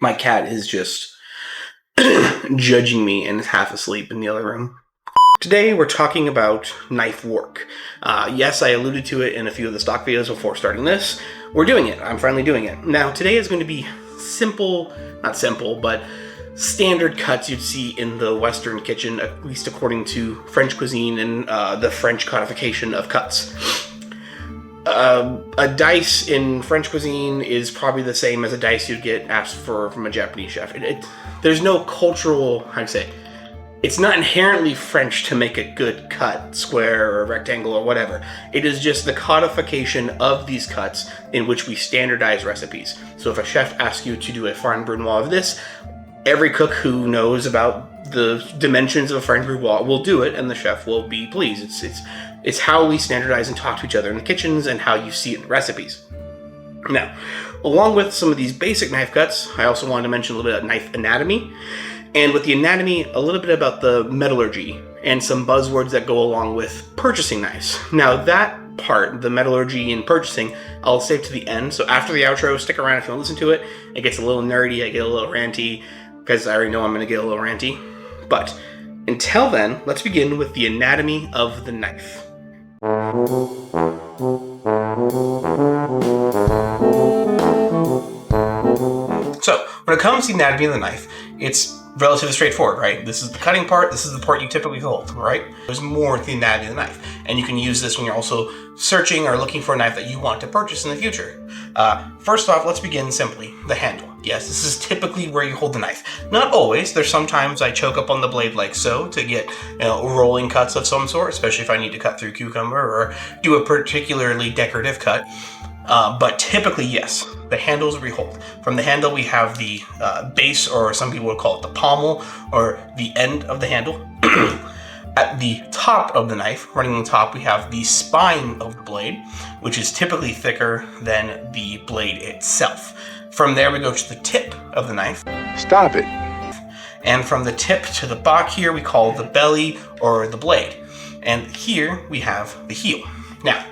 My cat is just judging me and is half asleep in the other room. Today we're talking about knife work. Yes, I alluded to it in a few of the stock videos before starting this. We're doing it. I'm finally doing it. Now today is going to be not simple, but standard cuts you'd see in the Western kitchen, at least according to French cuisine and the French codification of cuts. A dice in French cuisine is probably the same as a dice you'd get asked for from a Japanese chef. There's no cultural, it's not inherently French to make a good cut, square or rectangle or whatever. It is just the codification of these cuts in which we standardize recipes. So if a chef asks you to do a French brunoise of this, every cook who knows about the dimensions of a French brunoise will do it, and the chef will be pleased. It's how we standardize and talk to each other in the kitchens and how you see it in recipes. Now, along with some of these basic knife cuts, I also wanted to mention a little bit about knife anatomy. And with the anatomy, a little bit about the metallurgy and some buzzwords that go along with purchasing knives. Now that part, the metallurgy and purchasing, I'll save to the end. So after the outro, stick around if you want to listen to it. It gets a little nerdy, I get a little ranty, because I already know I'm going to get a little ranty. But until then, let's begin with the anatomy of the knife. So, when it comes to the anatomy of the knife, it's relatively straightforward, right? This is the cutting part, this is the part you typically hold, right? There's more to the anatomy of the knife, and you can use this when you're also searching or looking for a knife that you want to purchase in the future. First off, let's begin simply. The handle. Yes, this is typically where you hold the knife. Not always. There's sometimes I choke up on the blade like so to get rolling cuts of some sort, especially if I need to cut through cucumber or do a particularly decorative cut. But typically, yes, the handles we hold. From the handle, we have the base, or some people would call it the pommel, or the end of the handle. At the top of the knife, running on top, we have the spine of the blade, which is typically thicker than the blade itself. From there, we go to the tip of the knife. Stop it. And from the tip to the back here, we call the belly or the blade. And here we have the heel. Now,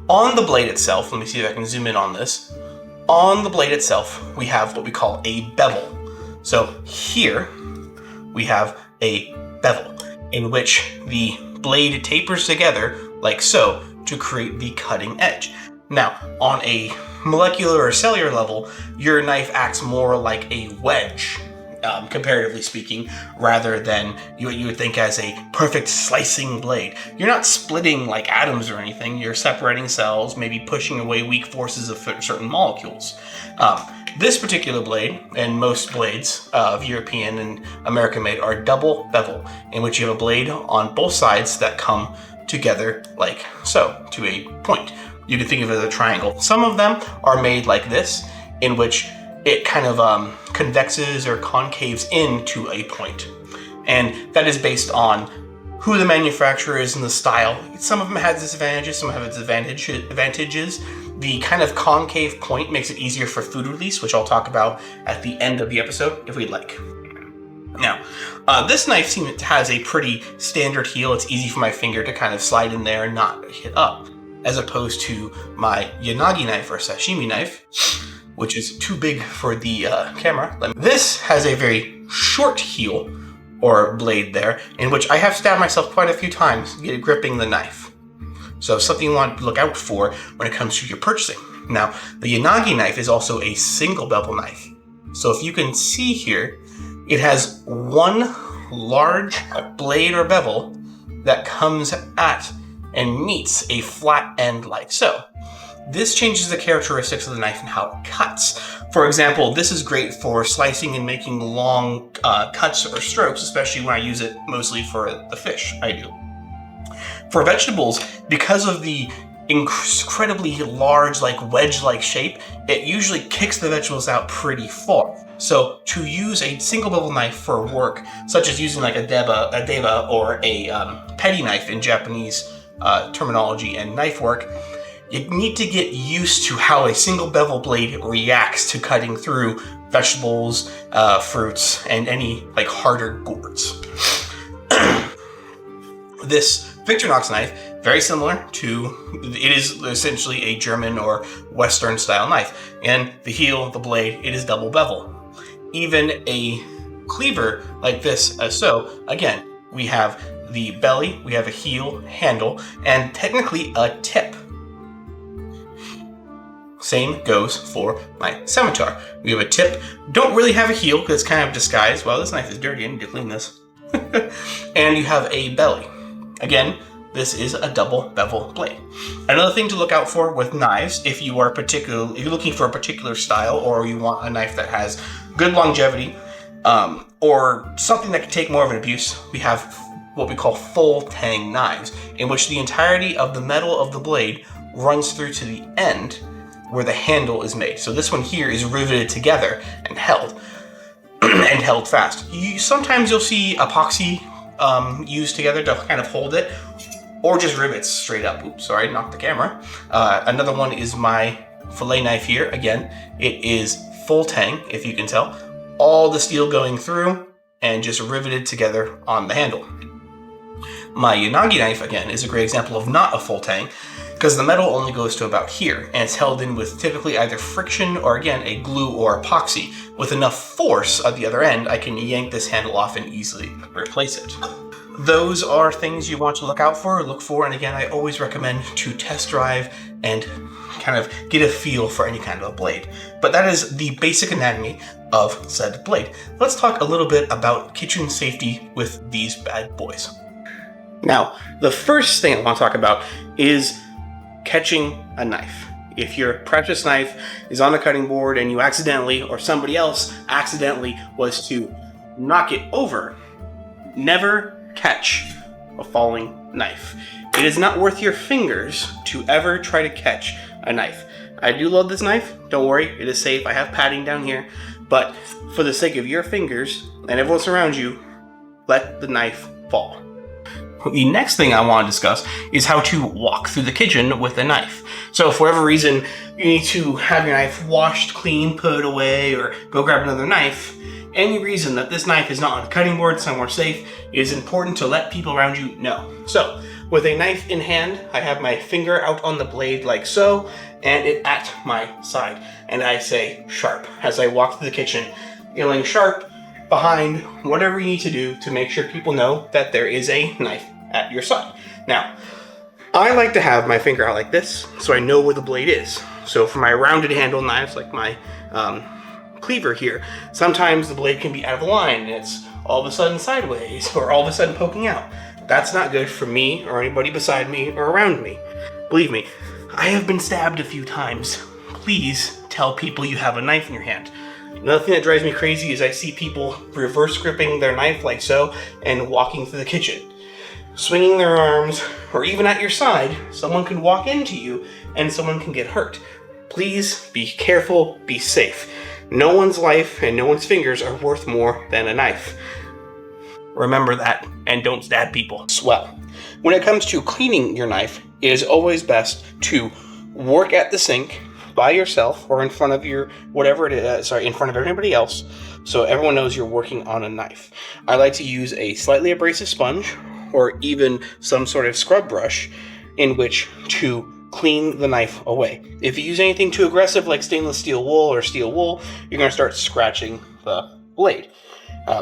on the blade itself, let me see if I can zoom in on this. On the blade itself, we have what we call a bevel. So here we have a bevel in which the blade tapers together like so to create the cutting edge. Now, on a molecular or cellular level, your knife acts more like a wedge, comparatively speaking, rather than what you would think as a perfect slicing blade. You're not splitting like atoms or anything. You're separating cells, maybe pushing away weak forces of certain molecules. This particular blade, and most blades of European and American made, are double bevel, in which you have a blade on both sides that come together like so, to a point. You can think of it as a triangle. Some of them are made like this, in which it kind of convexes or concaves into a point. And that is based on who the manufacturer is and the style. Some of them have disadvantages, some have its advantages. The kind of concave point makes it easier for food release, which I'll talk about at the end of the episode if we'd like. Now, this knife has a pretty standard heel. It's easy for my finger to kind of slide in there and not hit up, as opposed to my yanagi knife or sashimi knife, which is too big for the camera. This has a very short heel or blade there, in which I have stabbed myself quite a few times gripping the knife. So something you want to look out for when it comes to your purchasing. Now, the yanagi knife is also a single bevel knife. So if you can see here, it has one large blade or bevel that comes at and meets a flat end like so. This changes the characteristics of the knife and how it cuts. For example, this is great for slicing and making long cuts or strokes, especially when I use it mostly for the fish I do. For vegetables, because of the incredibly large, like wedge-like shape, it usually kicks the vegetables out pretty far. So to use a single bevel knife for work, such as using like a deba or a petty knife in Japanese terminology and knife work, you need to get used to how a single bevel blade reacts to cutting through vegetables, fruits, and any like harder gourds. This Victorinox knife very similar to, it is essentially a German or Western style knife. And the heel, the blade, it is double bevel. Even a cleaver like this, as so, again, we have the belly, we have a heel, handle, and technically a tip. Same goes for my scimitar. We have a tip, don't really have a heel because it's kind of disguised. Well, this knife is dirty, I need to clean this. And you have a belly. Again, this is a double bevel blade. Another thing to look out for with knives, if you're looking for a particular style, or you want a knife that has good longevity, or something that can take more of an abuse, we have what we call full tang knives, in which the entirety of the metal of the blade runs through to the end where the handle is made. So this one here is riveted together and held and held fast. Sometimes you'll see epoxy used together to kind of hold it, or just rivets straight up. Oops, sorry, knocked the camera. Another one is my fillet knife here. Again, it is full tang, if you can tell. All the steel going through and just riveted together on the handle. My Yanagi knife, again, is a great example of not a full tang, because the metal only goes to about here, and it's held in with typically either friction or, again, a glue or epoxy. With enough force at the other end, I can yank this handle off and easily replace it. Those are things you want to look out for, look for, and again, I always recommend to test drive and kind of get a feel for any kind of a blade. But that is the basic anatomy of said blade. Let's talk a little bit about kitchen safety with these bad boys. Now, the first thing I want to talk about is catching a knife. If your precious knife is on the cutting board and you accidentally, or somebody else accidentally, was to knock it over, never catch a falling knife. It is not worth your fingers to ever try to catch a knife. I do love this knife, don't worry, it is safe, I have padding down here, but for the sake of your fingers and everyone else around you, let the knife fall. The next thing I want to discuss is how to walk through the kitchen with a knife. So if for whatever reason you need to have your knife washed, clean, put away, or go grab another knife, any reason that this knife is not on a cutting board somewhere safe, it is important to let people around you know. So with a knife in hand, I have my finger out on the blade like so, and it at my side. And I say sharp as I walk through the kitchen, yelling sharp behind whatever you need to do to make sure people know that there is a knife at your side. Now, I like to have my finger out like this so I know where the blade is. So for my rounded handle knives, like my cleaver here, sometimes the blade can be out of line and it's all of a sudden sideways or all of a sudden poking out. That's not good for me or anybody beside me or around me. Believe me, I have been stabbed a few times. Please tell people you have a knife in your hand. Another thing that drives me crazy is I see people reverse gripping their knife like so and walking through the kitchen. Swinging their arms, or even at your side, someone can walk into you and someone can get hurt. Please be careful, be safe. No one's life and no one's fingers are worth more than a knife. Remember that, and don't stab people. Well, when it comes to cleaning your knife, it is always best to work at the sink by yourself or in front of your whatever it is, in front of everybody else, so everyone knows you're working on a knife. I like to use a slightly abrasive sponge or even some sort of scrub brush in which to clean the knife away. If you use anything too aggressive like stainless steel wool or steel wool, you're going to start scratching the blade.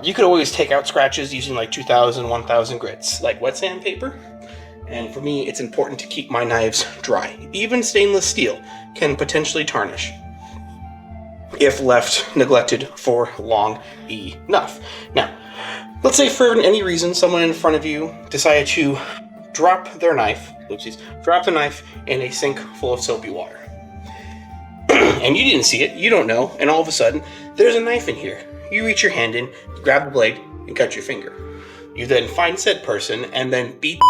You could always take out scratches using like 2,000, 1,000 grits, like wet sandpaper. And for me, it's important to keep my knives dry. Even stainless steel can potentially tarnish if left neglected for long enough. Now, let's say for any reason someone in front of you decided to drop the knife in a sink full of soapy water. And you didn't see it, you don't know, and all of a sudden, there's a knife in here. You reach your hand in, you grab the blade, and cut your finger. You then find said person and then beat.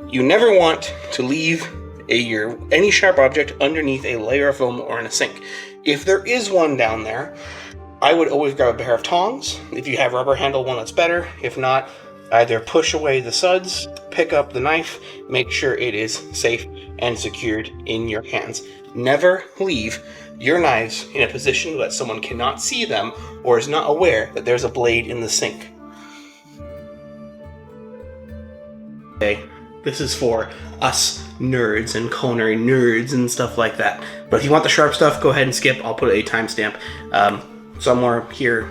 You never want to leave any sharp object underneath a layer of foam or in a sink. If there is one down there, I would always grab a pair of tongs. If you have rubber handle one, that's better. If not, either push away the suds, pick up the knife, make sure it is safe and secured in your hands. Never leave your knives in a position that someone cannot see them or is not aware that there's a blade in the sink. Okay, This is for us nerds and culinary nerds and stuff like that. But if you want the sharp stuff, go ahead and skip. I'll put a timestamp somewhere here.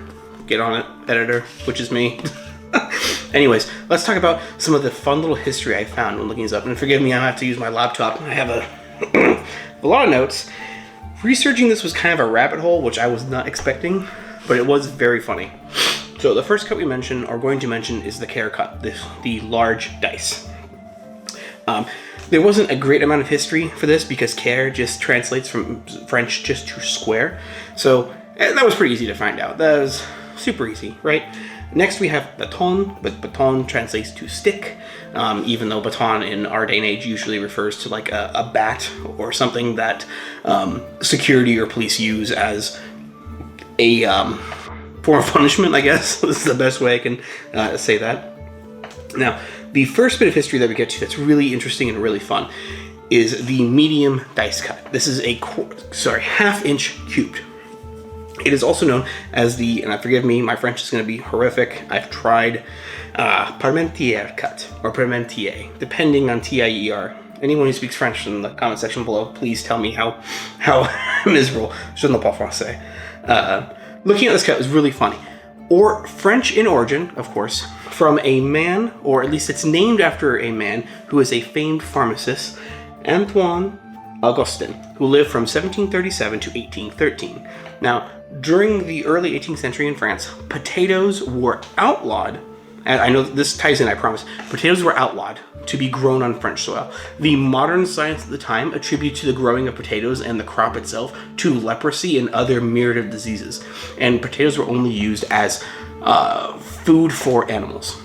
Get on it, editor, which is me. Anyways, let's talk about some of the fun little history I found when looking this up. And forgive me, I have to use my laptop. I have a lot of notes. Researching this was kind of a rabbit hole, which I was not expecting, but it was very funny. So the first cut we mention, or going to mention, is the care cut, the large dice. There wasn't a great amount of history for this because care just translates from French just to square. So that was pretty easy to find out. That was super easy, right? Next we have baton, but baton translates to stick, even though baton in our day and age usually refers to like a bat or something that security or police use as a form of punishment, I guess. This is the best way I can say that. Now, the first bit of history that we get to that's really interesting and really fun is the medium dice cut. This is a half-inch cubed. It is also known as the, and forgive me, my French is going to be horrific. I've tried parmentier cut or parmentier, depending on T-I-E-R. Anyone who speaks French in the comment section below, please tell me how miserable. Je ne parle pas français. Looking at this cut is really funny. Or French in origin, of course, from a man, or at least it's named after a man who is a famed pharmacist, Antoine Augustin, who lived from 1737 to 1813. Now, during the early 18th century in France, potatoes were outlawed, and I know this ties in, I promise. Potatoes were outlawed to be grown on French soil. The modern science at the time attributed to the growing of potatoes and the crop itself to leprosy and other myriad of diseases. And potatoes were only used as food for animals.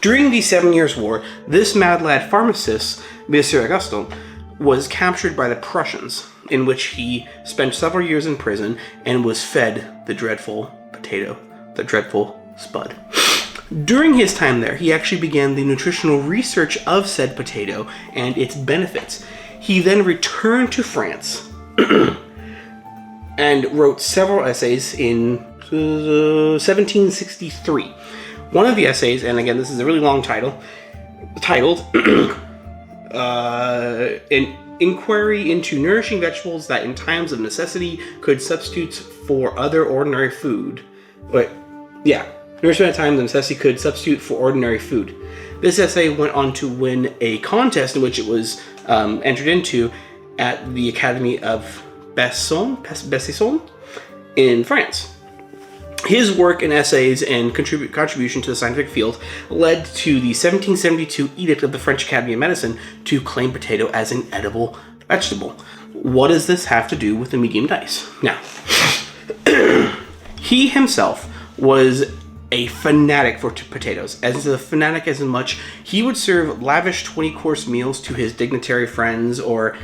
During the 7 Years' War, this mad lad pharmacist, Monsieur Augustin, was captured by the Prussians, in which he spent several years in prison and was fed the dreadful potato, the dreadful spud. During his time there, he actually began the nutritional research of said potato and its benefits. He then returned to France and wrote several essays in 1763. One of the essays, and again, this is a really long title, titled An Inquiry into Nourishing Vegetables That in Times of Necessity Could Substitute for Other Ordinary Food. Nourishment at times of necessity could substitute for ordinary food. This essay went on to win a contest in which it was entered into at the Academy of Besançon in France. His work and essays and contribution to the scientific field led to the 1772 Edict of the French Academy of Medicine to claim potato as an edible vegetable. What does this have to do with the medium dice? Now, he himself was a fanatic for potatoes, as a fanatic as in much he would serve lavish 20-course meals to his dignitary friends or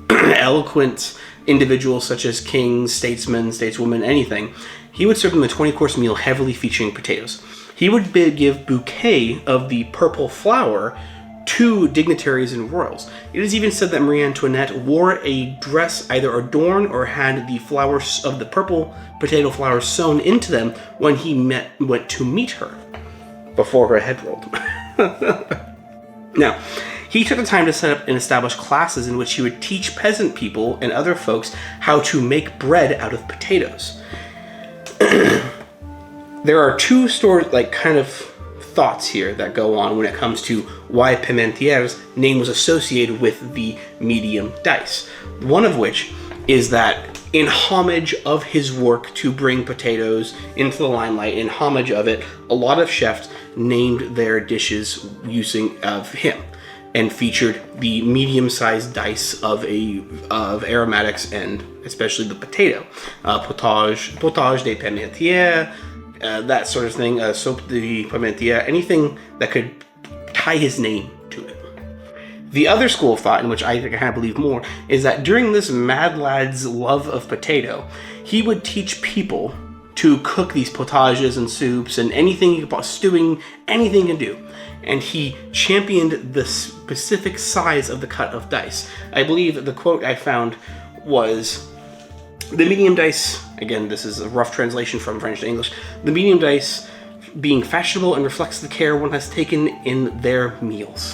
eloquent individuals such as kings, statesmen, stateswomen, anything. He would serve them a 20-course meal heavily featuring potatoes. He would give bouquet of the purple flower to dignitaries and royals. It is even said that Marie Antoinette wore a dress either adorned or had the flowers of the purple potato flowers sewn into them when he went to meet her before her head rolled. Now, he took the time to set up and establish classes in which he would teach peasant people and other folks how to make bread out of potatoes. There are two thoughts here that go on when it comes to why Parmentier's name was associated with the medium dice. One of which is that in homage of his work to bring potatoes into the limelight, in homage of it, a lot of chefs named their dishes using of him and featured the medium-sized dice of aromatics and especially the potato. Potage de Parmentier, that sort of thing, soupe de Parmentier, anything that could tie his name to it. The other school of thought, in which I kind of believe more, is that during this mad lad's love of potato, he would teach people to cook these potages and soups and anything, stewing, anything he can do. And he championed the specific size of the cut of dice. I believe the quote I found was, the medium dice, again, this is a rough translation from French to English, the medium dice being fashionable and reflects the care one has taken in their meals.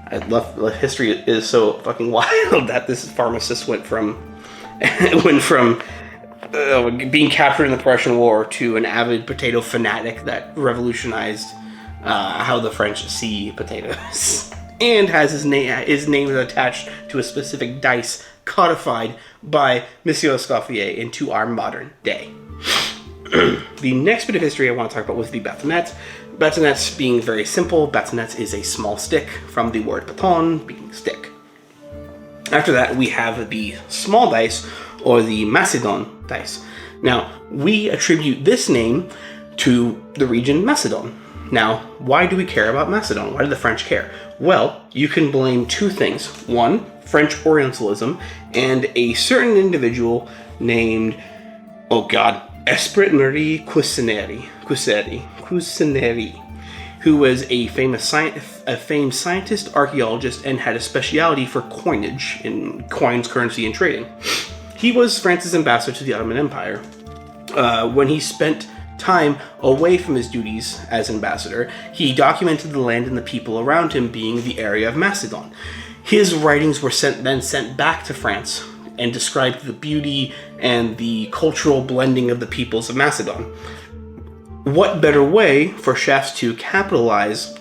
I love history is so fucking wild that this pharmacist went from being captured in the Prussian War to an avid potato fanatic that revolutionized how the French see potatoes, and has his name is attached to a specific dice codified by Monsieur Escoffier into our modern day. The next bit of history I want to talk about was the bâtonnet. Bâtonnet being very simple, bâtonnet is a small stick from the word bâton, being stick. After that, we have the small dice, or the Macedon dice. Now, we attribute this name to the region Macedon. Now, why do we care about Macedon? Why do the French care? Well, you can blame two things. One, French Orientalism, and a certain individual named, Esprit Marie Cousineri, who was a famed scientist, archaeologist, and had a specialty for coinage, in coins, currency, and trading. He was France's ambassador to the Ottoman Empire. When he spent time away from his duties as ambassador, he documented the land and the people around him, being the area of Macedon. His writings were then sent back to France and described the beauty and the cultural blending of the peoples of Macedon. What better way for chefs to capitalize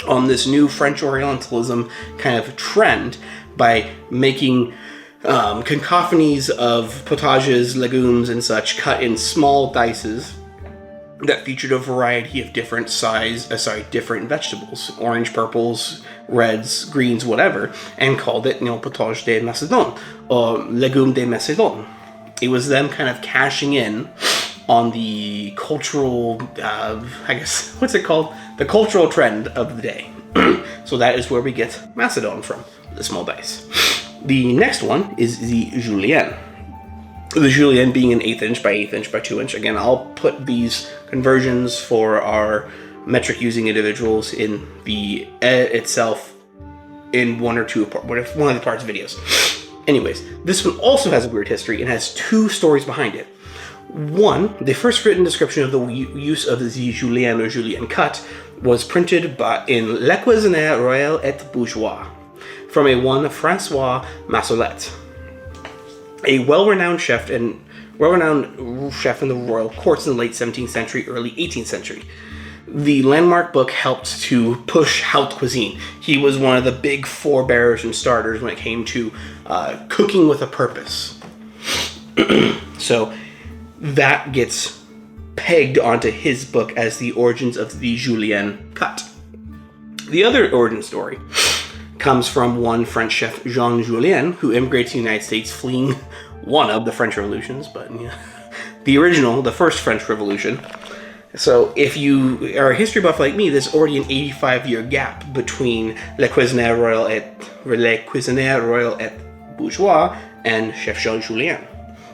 on this new French Orientalism kind of trend by making cacophonies of potages, legumes, and such cut in small dices that featured a variety of different different vegetables, orange, purples, reds, greens, whatever, and called it, potage de Macédoine, or légumes de Macédoine. It was them kind of cashing in on the cultural, the cultural trend of the day. So that is where we get Macedon from, the small dice. The next one is the Julienne. The Julienne being an 1/8 inch by 1/8 inch by 2 inch. Again, I'll put these conversions for our metric using individuals in the itself in one of the parts videos. Anyways, this one also has a weird history and has two stories behind it. One, the first written description of the use of the Julienne or Julienne cut was printed in Le Cuisinier Royal et Bourgeois from a one Francois Massolet, a well-renowned chef in the royal courts in the late 17th century, early 18th century. The landmark book helped to push haute cuisine. He was one of the big forebearers and starters when it came to cooking with a purpose. So that gets pegged onto his book as the origins of the Julienne cut. The other origin story comes from one French chef, Jean Julien, who immigrated to the United States fleeing one of the French revolutions, but the first French Revolution. So if you are a history buff like me, there's already an 85-year gap between Le Cuisinier Royal et Bourgeois and Chef Jean Julien.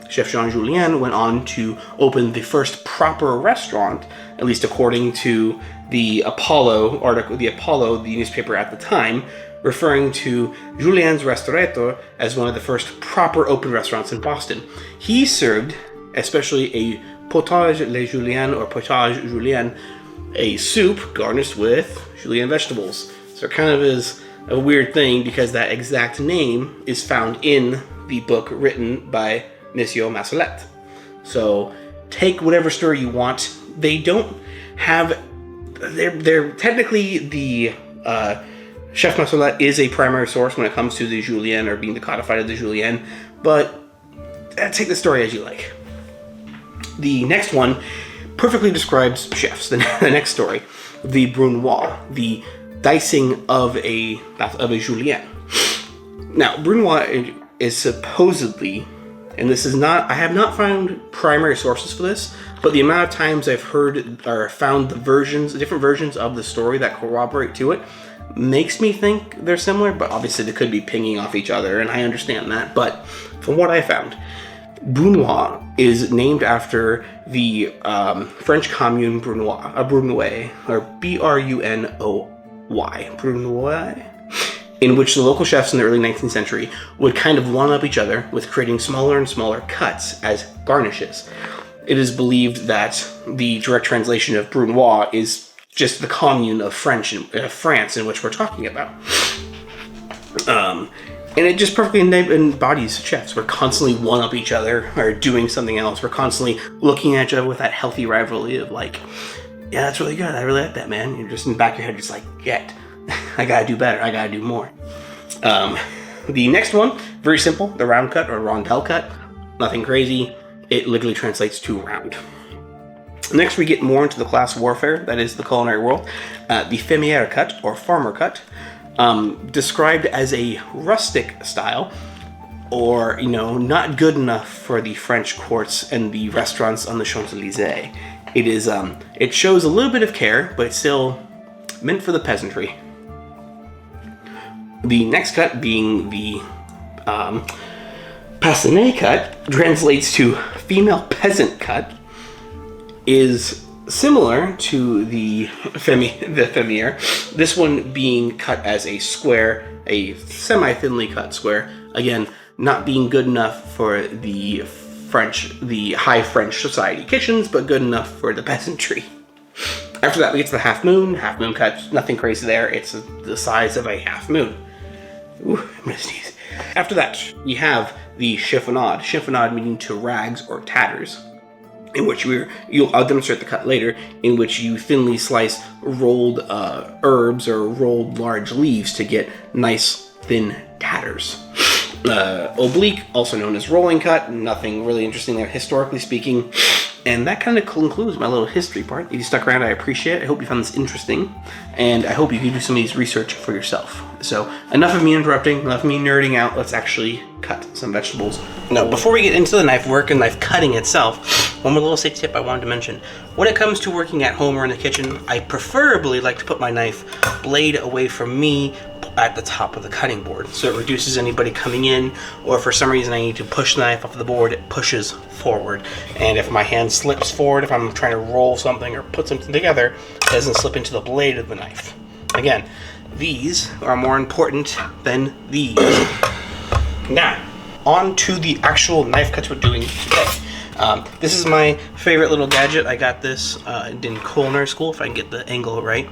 Chef Jean Julien went on to open the first proper restaurant, at least according to the Apollo article, the newspaper at the time, referring to Julien's Restaurateur as one of the first proper open restaurants in Boston. He served especially a potage le Julien or potage Julien, a soup garnished with Julienne vegetables. So it kind of is a weird thing because that exact name is found in the book written by Monsieur Massolet. So take whatever story you want. They don't have, they're technically the Chef Massolet is a primary source when it comes to the Julienne or being the codified of the Julienne, but take the story as you like. The next one perfectly describes chefs. The next story, the Brunoise, the dicing of a Julienne. Now, Brunoise is supposedly, and this is not, I have not found primary sources for this, but the amount of times I've heard or found different versions of the story that corroborate to it, makes me think they're similar, but obviously they could be pinging off each other, and I understand that. But from what I found, Brunoise is named after the French commune Brunoy, or Brunoy, Brunoy, in which the local chefs in the early 19th century would kind of one-up each other with creating smaller and smaller cuts as garnishes. it is believed that the direct translation of Brunoise is just the commune of France in which we're talking about. And it just perfectly embodies chefs. We're constantly one-up each other or doing something else. We're constantly looking at each other with that healthy rivalry of like, yeah, that's really good. I really like that, man. You're just in the back of your head, just like, yeah, I gotta do better. I gotta do more. The next one, very simple, the round cut or rondelle cut. Nothing crazy. It literally translates to round. Next, we get more into the class warfare, that is the culinary world. The fermier cut or farmer cut, described as a rustic style, or, you know, not good enough for the French courts and the restaurants on the Champs-Élysées. It is, it shows a little bit of care, but it's still meant for the peasantry. The next cut being the Passionné cut, translates to female peasant cut, is similar to the fermier. This one being cut as a square, a semi-thinly cut square. Again, not being good enough for the high French society kitchens, but good enough for the peasantry. After that, we get to the half moon cut. Nothing crazy there. It's the size of a half moon. Ooh, I'm gonna sneeze. After that, we have the chiffonade. Chiffonade meaning to rags or tatters, in which I'll demonstrate the cut later, in which you thinly slice rolled herbs or rolled large leaves to get nice thin tatters. Oblique, also known as rolling cut, nothing really interesting there historically speaking. And that kind of concludes my little history part. If you stuck around, I appreciate it. I hope you found this interesting, and I hope you can do some of these research for yourself. So enough of me interrupting, enough of me nerding out. Let's actually cut some vegetables. Now, before we get into the knife work and knife cutting itself, one more little tip I wanted to mention. When it comes to working at home or in the kitchen, I preferably like to put my knife blade away from me at the top of the cutting board, so it reduces anybody coming in, or if for some reason I need to push the knife off the board, it pushes forward. And if my hand slips forward, if I'm trying to roll something or put something together, it doesn't slip into the blade of the knife. Again, these are more important than these. Now, on to the actual knife cuts we're doing today. This is my favorite little gadget. I got this in culinary school, if I can get the angle right.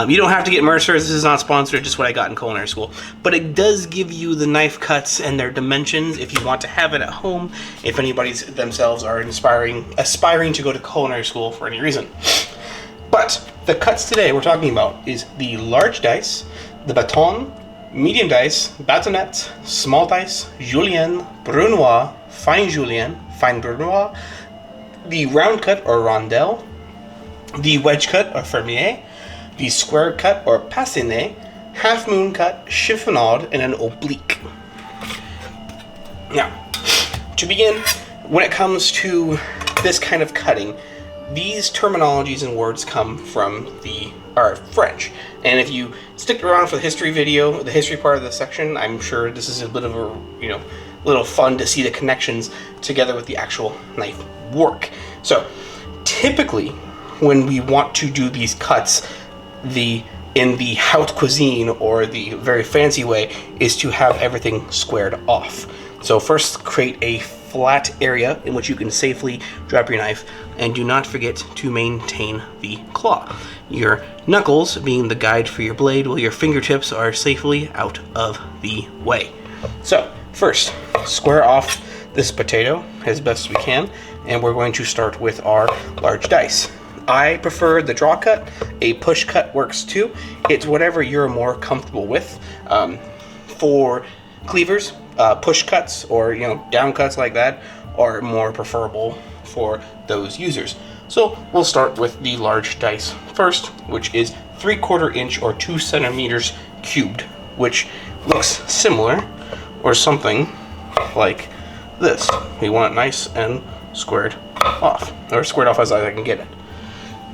You don't have to get Mercer's. This is not sponsored, just what I got in culinary school. But it does give you the knife cuts and their dimensions if you want to have it at home, if anybody themselves are aspiring to go to culinary school for any reason. But the cuts today we're talking about is the large dice, the baton, medium dice, batonette, small dice, julienne, brunoise, fine julienne, fine brunoise, the round cut or rondelle, the wedge cut or fermier, the square cut or passionné, half moon cut, chiffonade, and an oblique. Now, to begin, when it comes to this kind of cutting, these terminologies and words come from French. And if you stick around for the history video, the history part of the section, I'm sure this is a bit of a, little fun to see the connections together with the actual knife work. So, typically, when we want to do these cuts, in the haute cuisine, or the very fancy way, is to have everything squared off. So first, create a flat area in which you can safely drop your knife, and do not forget to maintain the claw. Your knuckles being the guide for your blade, while your fingertips are safely out of the way. So, first, square off this potato as best we can, and we're going to start with our large dice. I prefer the draw cut. A push cut works too. It's whatever you're more comfortable with. For cleavers, push cuts or down cuts like that are more preferable for those users. So we'll start with the large dice first, which is 3/4 inch or 2 centimeters cubed, which looks similar or something like this. We want it nice and squared off, or squared off as I can get it.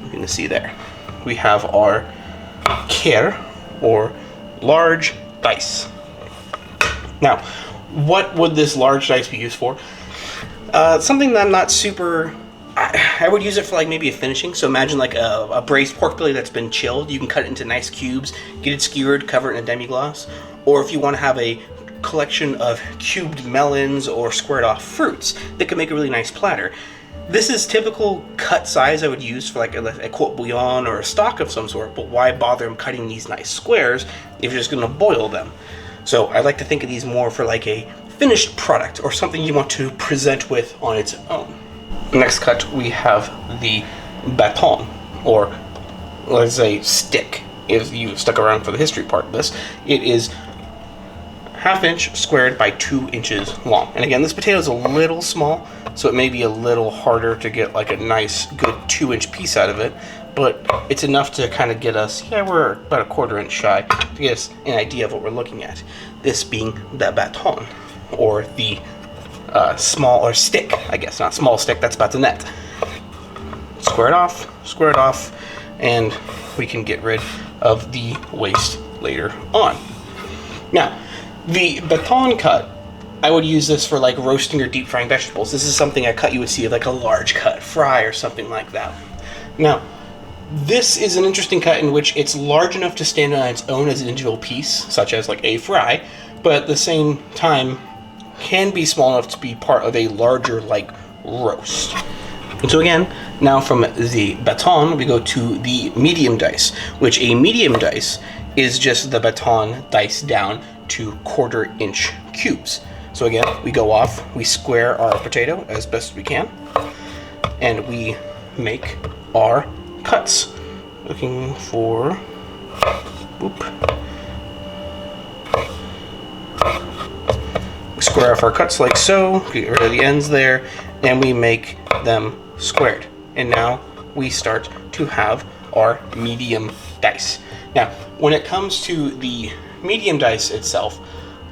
You can see there. We have our quart or large dice. Now, what would this large dice be used for? Something that I'm not super... I would use it for maybe a finishing. So imagine a braised pork belly that's been chilled. You can cut it into nice cubes, get it skewered, cover it in a demi-glace. Or if you want to have a collection of cubed melons or squared off fruits, that could make a really nice platter. This is typical cut size I would use for like a court bouillon or a stock of some sort, but why bother cutting these nice squares if you're just gonna boil them? So I like to think of these more for like a finished product or something you want to present with on its own. Next cut, we have the bâton, or let's say stick, if you stuck around for the history part of this. It is 1/2 inch squared by 2 inches long. And again, this potato is a little small, so it may be a little harder to get like a nice, good 2-inch piece out of it, but it's enough to kind of get us, yeah, we're about 1/4 inch shy, to get us an idea of what we're looking at. This being the bâton, or the small, or stick, I guess, not small stick, that's bâtonnet. Square it off, and we can get rid of the waste later on. Now, the bâton cut, I would use this for like roasting or deep frying vegetables. This is something a cut you would see of like a large cut fry or something like that. Now, this is an interesting cut in which it's large enough to stand on its own as an individual piece, such as like a fry, but at the same time can be small enough to be part of a larger like roast. And so again, now from the bâton, we go to the medium dice, which a medium dice is just the bâton diced down to 1/4 inch cubes. So again, we go off, we square our potato as best we can, and we make our cuts. Looking for, we square off our cuts like so, get rid of the ends there, and we make them squared. And now we start to have our medium dice. Now, when it comes to the medium dice itself,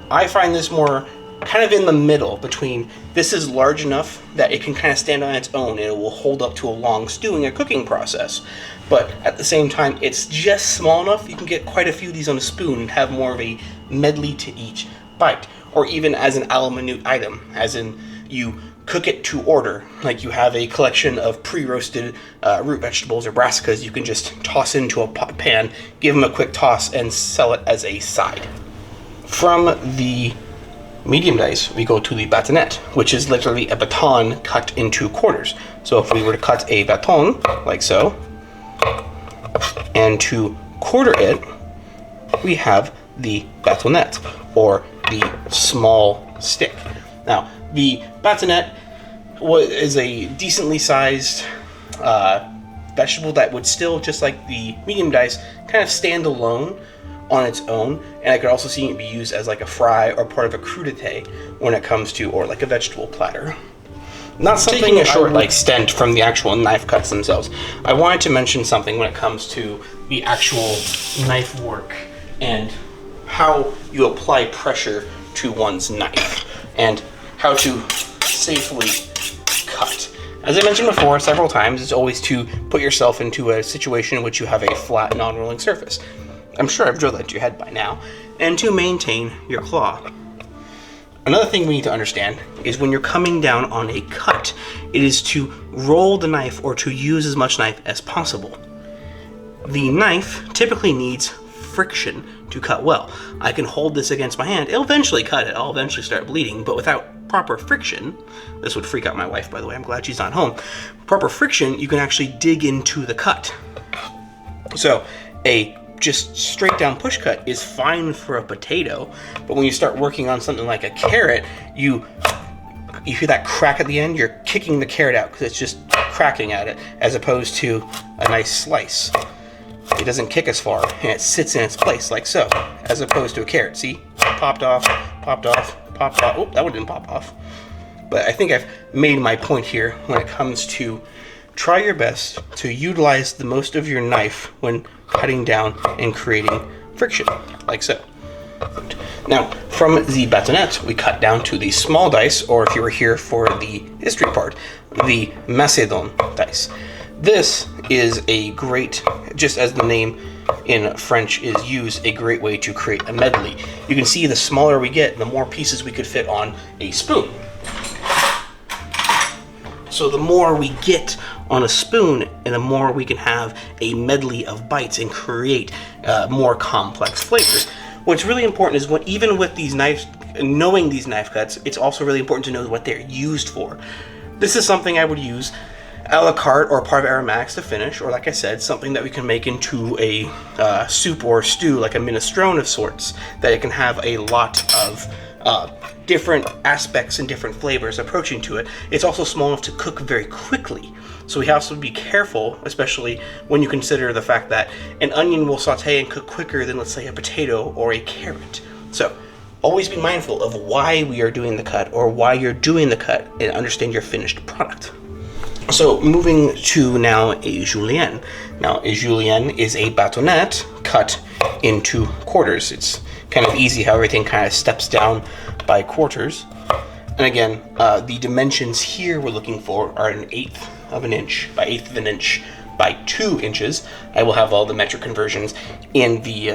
I find this more kind of in the middle between this is large enough that it can kind of stand on its own and it will hold up to a long stewing or cooking process. But at the same time, it's just small enough you can get quite a few of these on a spoon and have more of a medley to each bite. Or even as an a la minute item, as in you cook it to order, like you have a collection of pre-roasted root vegetables or brassicas you can just toss into a pan, give them a quick toss, and sell it as a side. From the medium dice, we go to the bâtonnet, which is literally a baton cut into quarters. So if we were to cut a bâton, like so, and to quarter it, we have the bâtonnet, or the small stick. Now, the bâtonnet is a decently sized vegetable that would still, just like the medium dice, kind of stand alone on its own, and I could also see it be used as like a fry or part of a crudité when it comes to, or like a vegetable platter. Not something taking a short like stint from the actual knife cuts themselves, I wanted to mention something when it comes to the actual knife work and how you apply pressure to one's knife and how to safely cut. As I mentioned before several times, it's always to put yourself into a situation in which you have a flat, non-rolling surface. I'm sure I've drilled that into your head by now. And to maintain your claw. Another thing we need to understand is when you're coming down on a cut, it is to roll the knife or to use as much knife as possible. The knife typically needs friction to cut well. I can hold this against my hand, it'll eventually cut it, I'll eventually start bleeding, but without proper friction, this would freak out my wife, by the way, I'm glad she's not home. Proper friction, you can actually dig into the cut. So a just straight down push cut is fine for a potato, but when you start working on something like a carrot, you hear that crack at the end, you're kicking the carrot out because it's just cracking at it, as opposed to a nice slice. It doesn't kick as far, and it sits in its place like so, as opposed to a carrot. See? Popped off, popped off, popped off. Oh, that one didn't pop off. But I think I've made my point here when it comes to try your best to utilize the most of your knife when cutting down and creating friction, like so. Now, from the bâtonnet, we cut down to the small dice, or if you were here for the history part, the Macédon dice. This is a great, just as the name in French is used, a great way to create a medley. You can see the smaller we get, the more pieces we could fit on a spoon. So the more we get on a spoon, and the more we can have a medley of bites and create more complex flavors. What's really important is even with these knives, knowing these knife cuts, it's also really important to know what they're used for. This is something I would use a la carte or part of aromatics to finish, or like I said, something that we can make into a soup or stew, like a minestrone of sorts, that it can have a lot of different aspects and different flavors approaching to it. It's also small enough to cook very quickly. So we have to be careful, especially when you consider the fact that an onion will saute and cook quicker than, let's say, a potato or a carrot. So always be mindful of why we are doing the cut or why you're doing the cut and understand your finished product. So moving to now a julienne. Now a julienne is a bâtonnet cut into quarters. It's kind of easy how everything kind of steps down by quarters. And again, the dimensions here we're looking for are 1/8 of an inch by 1/8 of an inch by 2 inches. I will have all the metric conversions in the,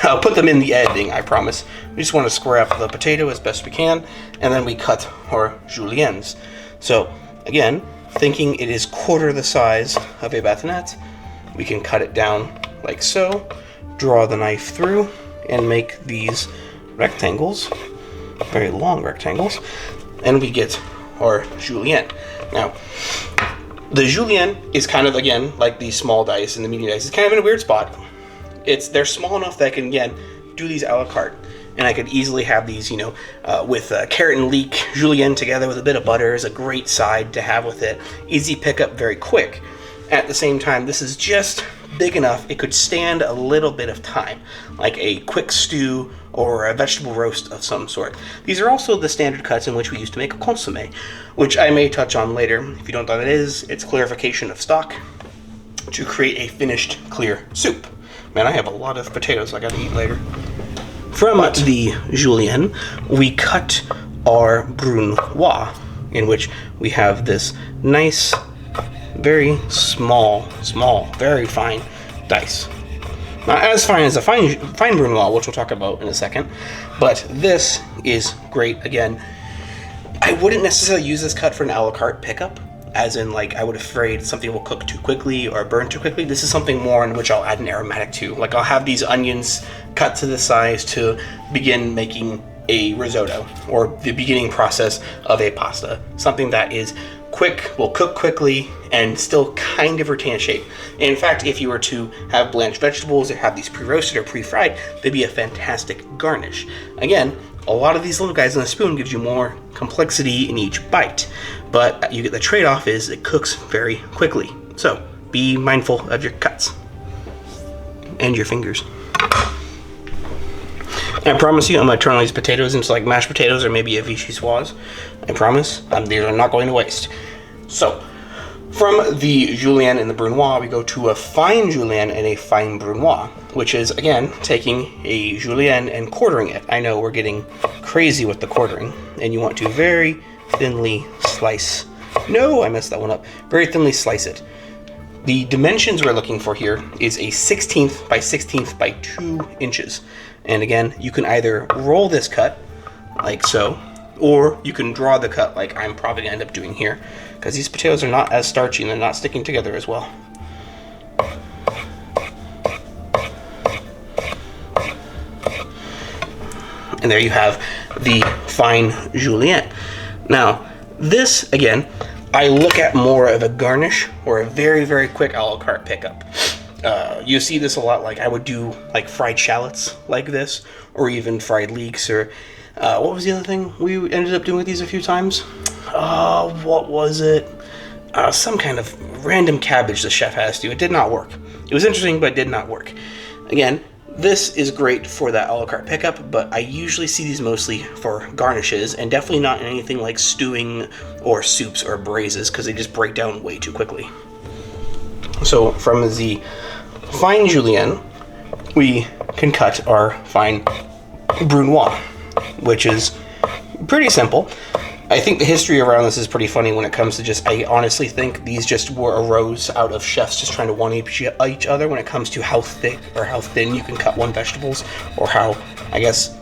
I'll put them in the editing, I promise. We just want to square up the potato as best we can, and then we cut our juliennes. So again, thinking it is quarter the size of a bâtonnet, we can cut it down like so, draw the knife through, and make these rectangles, very long rectangles, and we get our julienne. Now, the julienne is kind of, again, like the small dice and the medium dice. It's kind of in a weird spot. They're small enough that I can, again, do these a la carte. And I could easily have these, you know, with carrot and leek julienne together with a bit of butter is a great side to have with it. Easy pickup, very quick. At the same time, this is just big enough it could stand a little bit of time, like a quick stew or a vegetable roast of some sort. These are also the standard cuts in which we use to make a consommé, which I may touch on later. If you don't know what it is, it's clarification of stock to create a finished clear soup. Man, I have a lot of potatoes I gotta eat later. From the julienne, we cut our brunoise, in which we have this nice, very small, very fine dice. Not as fine as a fine brunoise, which we'll talk about in a second, but this is great. Again, I wouldn't necessarily use this cut for an a la carte pickup, as in, like, I would afraid something will cook too quickly or burn too quickly. This is something more in which I'll add an aromatic to. Like, I'll have these onions cut to this size to begin making a risotto or the beginning process of a pasta. Something that is quick, will cook quickly, and still kind of retain a shape. In fact, if you were to have blanched vegetables or have these pre-roasted or pre-fried, they'd be a fantastic garnish. Again, a lot of these little guys on a spoon gives you more complexity in each bite, but you get the trade-off is it cooks very quickly. So be mindful of your cuts and your fingers. I promise you, I'm gonna turn these potatoes into like mashed potatoes or maybe a vichyssoise. I promise, these are not going to waste. So, from the julienne and the brunoise, we go to a fine julienne and a fine brunoise, which is, again, taking a julienne and quartering it. I know we're getting crazy with the quartering, and you want to very thinly slice. No, I messed that one up. Very thinly slice it. The dimensions we're looking for here is a 1/16 by 1/16 by 2 inches. And again, you can either roll this cut, like so, or you can draw the cut like I'm probably going to end up doing here, because these potatoes are not as starchy and they're not sticking together as well. And there you have the fine julienne. Now, this, again, I look at more of a garnish or a very, very quick a la carte pickup. You see this a lot, like I would do like fried shallots like this, or even fried leeks, or what was the other thing we ended up doing with these a few times? What was it? Some kind of random cabbage the chef has to do. It did not work. It was interesting, but it did not work. Again, this is great for that a la carte pickup, but I usually see these mostly for garnishes, and definitely not in anything like stewing or soups or braises, because they just break down way too quickly. So from the fine julienne, we can cut our fine brunoise, which is pretty simple. I think the history around this is pretty funny when it comes to just, I honestly think these just arose out of chefs just trying to one-up each other when it comes to how thick or how thin you can cut one vegetables, or how, I guess,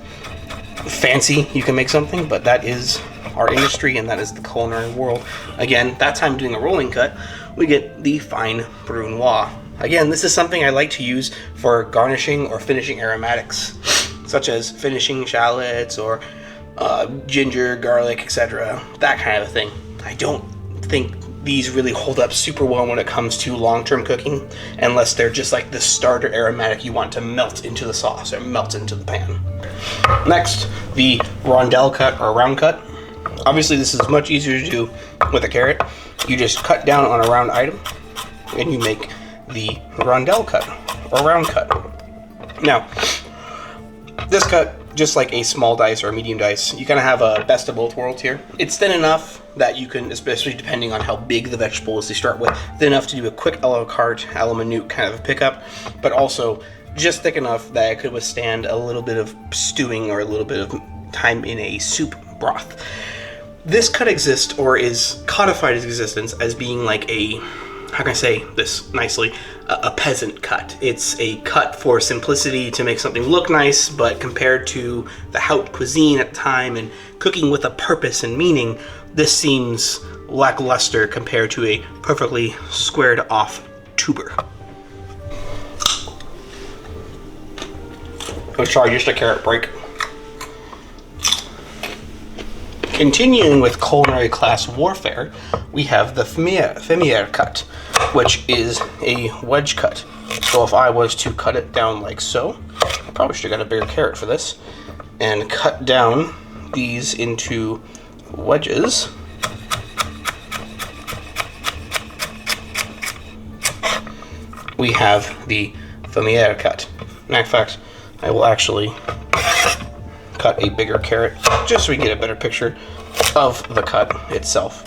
fancy you can make something, but that is our industry and that is the culinary world. Again, that time doing a rolling cut, we get the fine brunoise. Again, this is something I like to use for garnishing or finishing aromatics, such as finishing shallots or ginger, garlic, etc. That kind of thing. I don't think these really hold up super well when it comes to long-term cooking, unless they're just like the starter aromatic you want to melt into the sauce or melt into the pan. Next, the rondelle cut or round cut. Obviously, this is much easier to do with a carrot. You just cut down on a round item and you make the rondelle cut or round cut. Now, this cut, just like a small dice or a medium dice, you kind of have a best of both worlds here. It's thin enough that you can, especially depending on how big the vegetable is to start with, thin enough to do a quick a la carte, a la minute kind of pickup, but also just thick enough that it could withstand a little bit of stewing or a little bit of time in a soup broth. This cut exists, or is codified its existence, as being like a, how can I say this nicely, a peasant cut. It's a cut for simplicity, to make something look nice, but compared to the haute cuisine at the time and cooking with a purpose and meaning, this seems lackluster compared to a perfectly squared off tuber. Oh, sorry, just a carrot break. Continuing with culinary class warfare, we have the fermier cut, which is a wedge cut. So if I was to cut it down like so, I probably should have got a bigger carrot for this, and cut down these into wedges. We have the fermier cut. In fact, I will actually cut a bigger carrot just so we can get a better picture of the cut itself.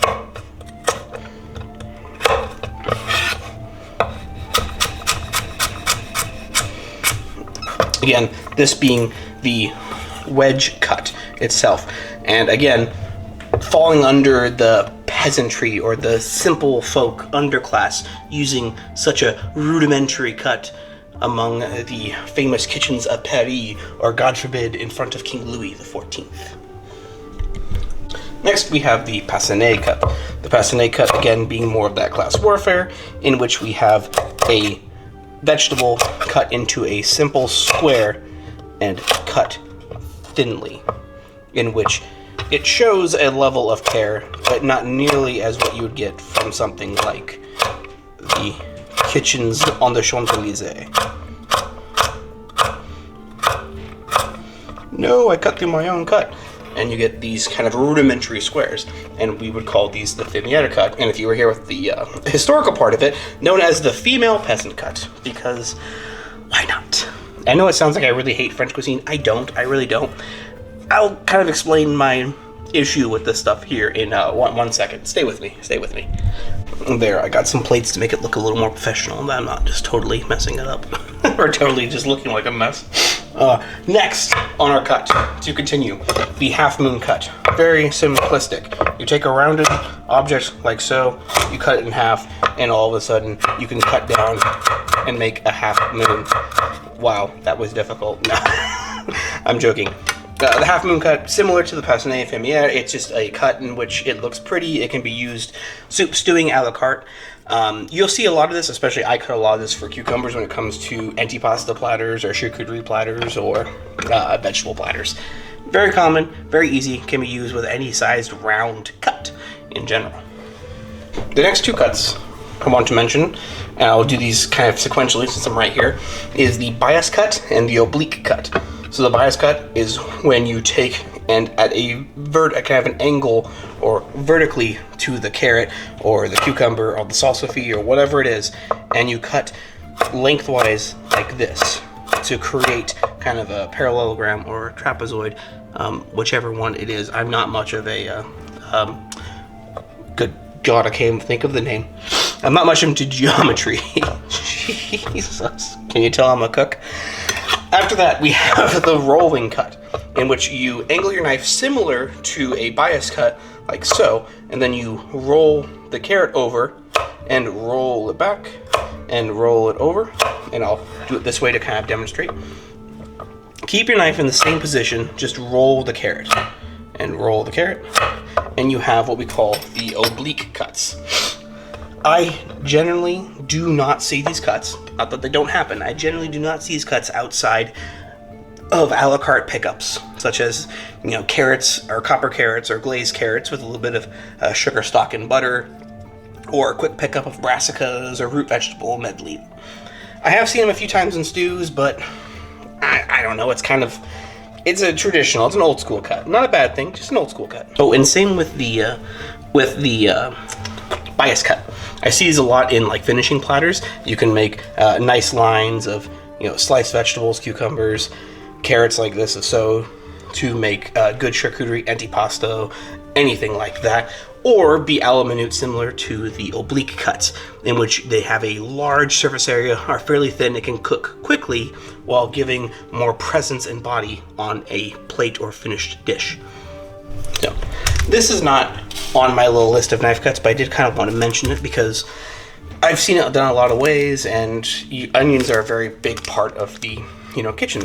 Again, this being the wedge cut itself, and again, falling under the peasantry or the simple folk underclass, using such a rudimentary cut among the famous kitchens of Paris, or God forbid, in front of King Louis XIV. Next, we have the passionné cut. The passionné cut, again, being more of that class warfare, in which we have a vegetable cut into a simple square and cut thinly, in which it shows a level of care, but not nearly as what you would get from something like the kitchens on the Champs-Élysées. No, I cut through my own cut. And you get these kind of rudimentary squares, and we would call these the fermier cut. And if you were here with the historical part of it, known as the female peasant cut, because why not? I know it sounds like I really hate French cuisine. I don't. I really don't. I'll kind of explain my issue with this stuff here in one second. Stay with me. Stay with me. There, I got some plates to make it look a little more professional, and I'm not just totally messing it up. Or totally just looking like a mess. Next on our cut, to continue, the half moon cut. Very simplistic. You take a rounded object like so, you cut it in half, and all of a sudden you can cut down and make a half moon. Wow, that was difficult. No, I'm joking. The half moon cut, similar to the passionné fermier, it's just a cut in which it looks pretty. It can be used soup, stewing, a la carte. You'll see a lot of this, especially I cut a lot of this for cucumbers when it comes to antipasta platters or charcuterie platters or vegetable platters. Very common, very easy, can be used with any sized round cut in general. The next two cuts I want to mention, and I'll do these kind of sequentially since I'm right here, is the bias cut and the oblique cut. So the bias cut is when you take and at a kind of an angle or vertically to the carrot or the cucumber or the salsify or whatever it is, and you cut lengthwise like this to create kind of a parallelogram or trapezoid, whichever one it is. I'm not much of a good God, I can't even think of the name. I'm not much into geometry. Jesus, can you tell I'm a cook? After that, we have the rolling cut, in which you angle your knife similar to a bias cut, like so, and then you roll the carrot over and roll it back and roll it over, and I'll do it this way to kind of demonstrate. Keep your knife in the same position, just roll the carrot and roll the carrot, and you have what we call the oblique cuts. I generally do not see these cuts, not that they don't happen, I generally do not see these cuts outside of a la carte pickups, such as, you know, carrots or copper carrots or glazed carrots with a little bit of sugar, stock, and butter, or a quick pickup of brassicas or root vegetable medley. I have seen them a few times in stews, but I don't know. It's a traditional, it's an old school cut. Not a bad thing, just an old school cut. Oh, and same with the bias cut. I see these a lot in like finishing platters. You can make nice lines of sliced vegetables, cucumbers, carrots like this, so to make good charcuterie, antipasto, anything like that. Or be a la minute, similar to the oblique cuts, in which they have a large surface area, are fairly thin, it can cook quickly while giving more presence and body on a plate or finished dish. So, this is not on my little list of knife cuts, but I did kind of want to mention it because I've seen it done a lot of ways, and onions are a very big part of the kitchen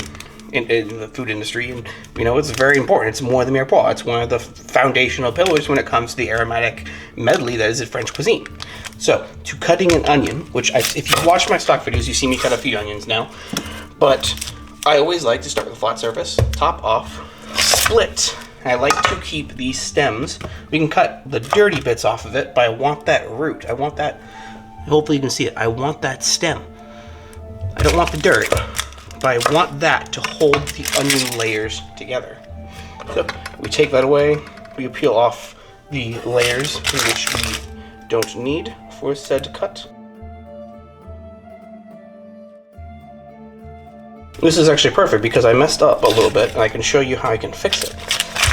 in the food industry, and it's very important. It's more than mere pois. It's one of the foundational pillars when it comes to the aromatic medley that is in French cuisine. So, to cutting an onion, which if you watch my stock videos, you see me cut a few onions now, but I always like to start with a flat surface, top off, split. I like to keep these stems. We can cut the dirty bits off of it, but I want that root. I want that, hopefully you can see it, I want that stem. I don't want the dirt, but I want that to hold the onion layers together. So we take that away, we peel off the layers which we don't need for said cut. This is actually perfect because I messed up a little bit and I can show you how I can fix it.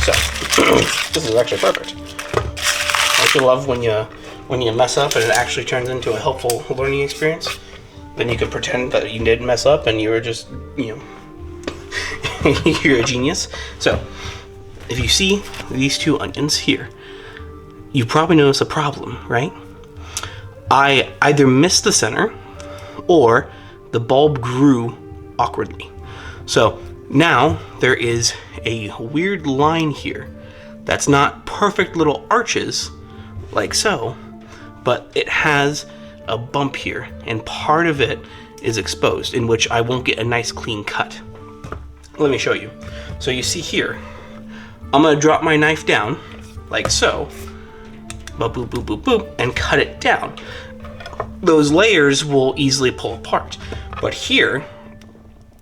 So, this is actually perfect. Don't you love when you mess up and it actually turns into a helpful learning experience? Then you can pretend that you didn't mess up and you were just, you're a genius. So, if you see these two onions here, you probably notice a problem, right? I either missed the center or the bulb grew awkwardly. So, now there is a weird line here that's not perfect little arches like so, but it has a bump here, and part of it is exposed, in which I won't get a nice clean cut. Let me show you. So you see here, I'm gonna drop my knife down like so, boop, boop, boop, boop, boop, and cut it down. Those layers will easily pull apart, but here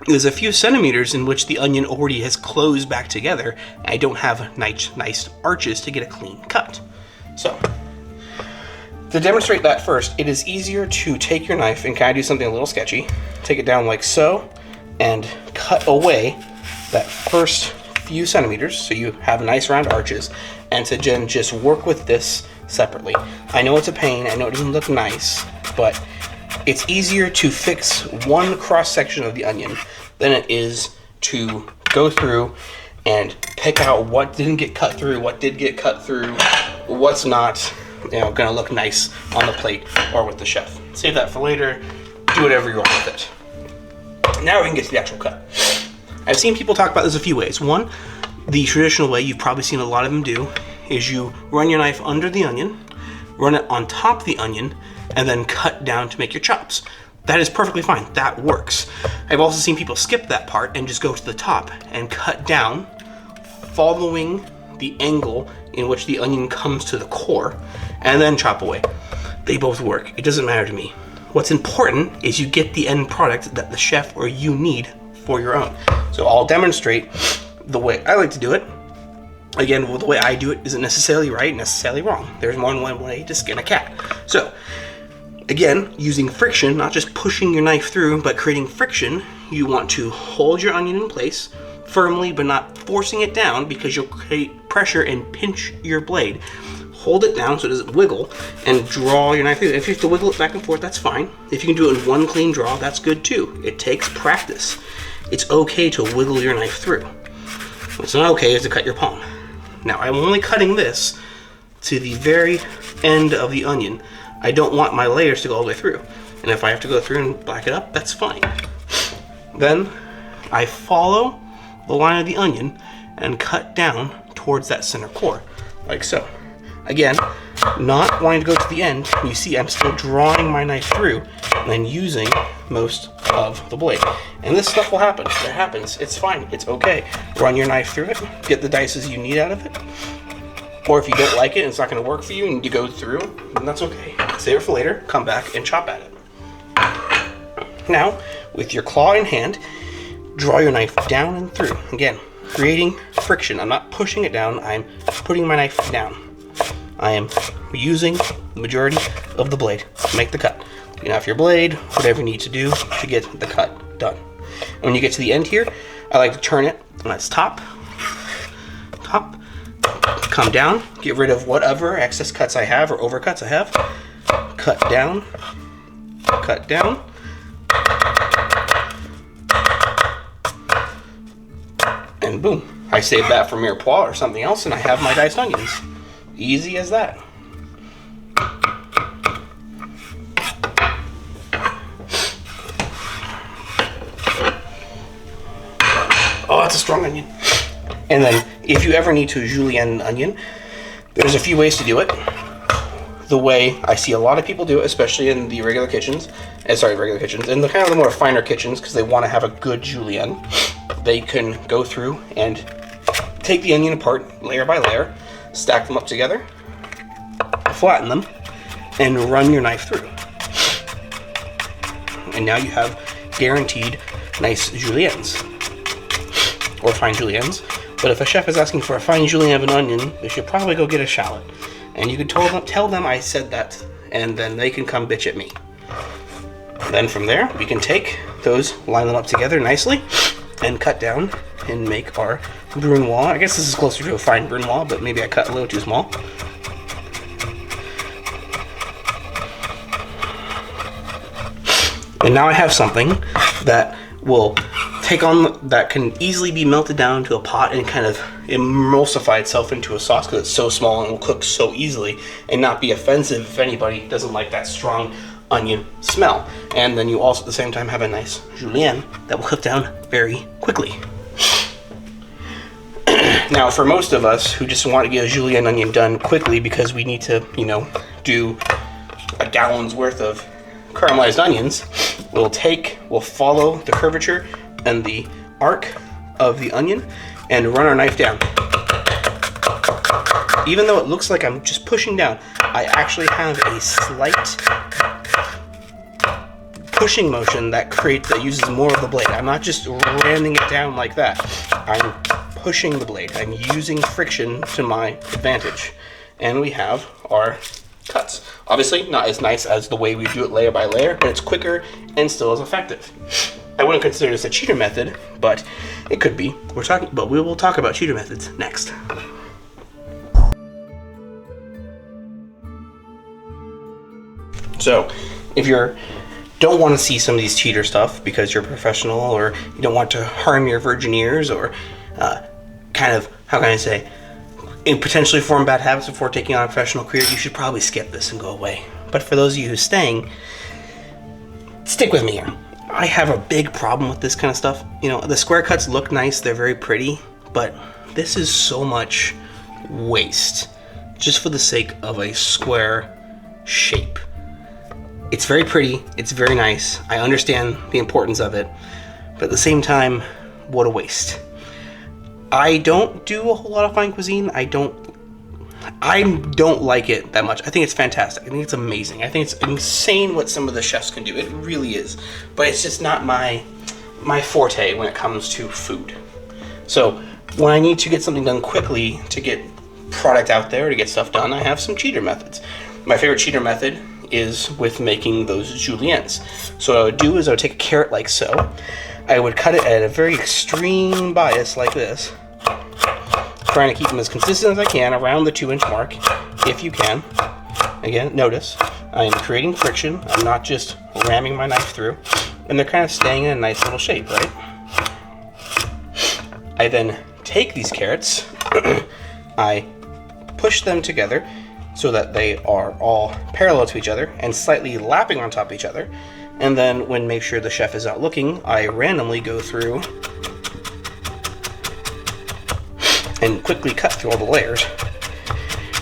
there's a few centimeters in which the onion already has closed back together. I don't have nice arches to get a clean cut. So, to demonstrate that first, it is easier to take your knife and kind of do something a little sketchy. Take it down like so, and cut away that first few centimeters so you have nice round arches, and to then just work with this separately. I know it's a pain, I know it doesn't look nice, but it's easier to fix one cross section of the onion than it is to go through and pick out what didn't get cut through, what did get cut through, what's not gonna look nice on the plate or with the chef. Save that for later, do whatever you want with it. Now we can get to the actual cut. I've seen people talk about this a few ways. One, the traditional way you've probably seen a lot of them do is you run your knife under the onion, run it on top of the onion, and then cut down to make your chops. That is perfectly fine, that works. I've also seen people skip that part and just go to the top and cut down, following the angle in which the onion comes to the core, and then chop away. They both work, it doesn't matter to me. What's important is you get the end product that the chef or you need for your own. So I'll demonstrate the way I like to do it. Again, the way I do it isn't necessarily right, necessarily wrong. There's more than one way to skin a cat. So, again, using friction, not just pushing your knife through, but creating friction, you want to hold your onion in place firmly, but not forcing it down because you'll create pressure and pinch your blade. Hold it down so it doesn't wiggle and draw your knife through. If you have to wiggle it back and forth, that's fine. If you can do it in one clean draw, that's good too. It takes practice. It's okay to wiggle your knife through. What's not okay is to cut your palm. Now, I'm only cutting this to the very end of the onion. I don't want my layers to go all the way through. And if I have to go through and black it up, that's fine. Then I follow the line of the onion and cut down towards that center core, like so. Again, not wanting to go to the end, you see I'm still drawing my knife through and then using most of the blade. And this stuff will happen. It happens. It's fine. It's okay. Run your knife through it. Get the dices you need out of it. Or if you don't like it and it's not going to work for you and you go through, then that's okay. Save it for later, come back and chop at it. Now, with your claw in hand, draw your knife down and through. Again, creating friction. I'm not pushing it down, I'm putting my knife down. I am using the majority of the blade to make the cut. You can have your blade, whatever you need to do to get the cut done. And when you get to the end here, I like to turn it on its top, come down, get rid of whatever excess cuts I have or overcuts I have, cut down, and boom. I save that for mirepoix or something else, and I have my diced onions. Easy as that. Oh, that's a strong onion. And then, if you ever need to julienne an onion, there's a few ways to do it. The way I see a lot of people do it, especially in the regular kitchens, in the kind of the more finer kitchens, because they want to have a good julienne, they can go through and take the onion apart layer by layer, stack them up together, flatten them, and run your knife through. And now you have guaranteed nice juliennes, or fine juliennes. But if a chef is asking for a fine julienne of an onion, they should probably go get a shallot. And you can tell them I said that, and then they can come bitch at me. Then from there, we can take those, line them up together nicely, and cut down and make our brunoise. I guess this is closer to a fine brunoise, but maybe I cut a little too small. And now I have something that will that can easily be melted down to a pot and kind of emulsify itself into a sauce because it's so small and will cook so easily and not be offensive if anybody doesn't like that strong onion smell. And then you also at the same time have a nice julienne that will cook down very quickly. Now for most of us who just want to get a julienne onion done quickly because we need to, do a gallon's worth of caramelized onions, we'll follow the curvature and the arc of the onion and run our knife down. Even though it looks like I'm just pushing down, I actually have a slight pushing motion that uses more of the blade. I'm not just ramming it down like that. I'm pushing the blade. I'm using friction to my advantage. And we have our cuts. Obviously not as nice as the way we do it layer by layer, but it's quicker and still as effective. I wouldn't consider this a cheater method, but it could be. But we will talk about cheater methods next. So, if you don't want to see some of these cheater stuff because you're a professional, or you don't want to harm your virgin ears, or potentially form bad habits before taking on a professional career, you should probably skip this and go away. But for those of you who's staying, stick with me here. I have a big problem with this kind of stuff. The square cuts look nice, they're very pretty, but this is so much waste just for the sake of a square shape. It's very pretty, it's very nice, I understand the importance of it, but at the same time, what a waste. I don't do a whole lot of fine cuisine. I don't like it that much. I think it's fantastic. I think it's amazing. I think it's insane what some of the chefs can do. It really is. But it's just not my forte when it comes to food. So when I need to get something done quickly to get product out there, to get stuff done, I have some cheater methods. My favorite cheater method is with making those juliennes. So what I would do is I would take a carrot like so. I would cut it at a very extreme bias like this, trying to keep them as consistent as I can around the 2-inch mark, if you can. Again, notice, I am creating friction. I'm not just ramming my knife through, and they're kind of staying in a nice little shape, right? I then take these carrots, I push them together so that they are all parallel to each other and slightly lapping on top of each other. And then when make sure the chef is not looking, I randomly go through and quickly cut through all the layers.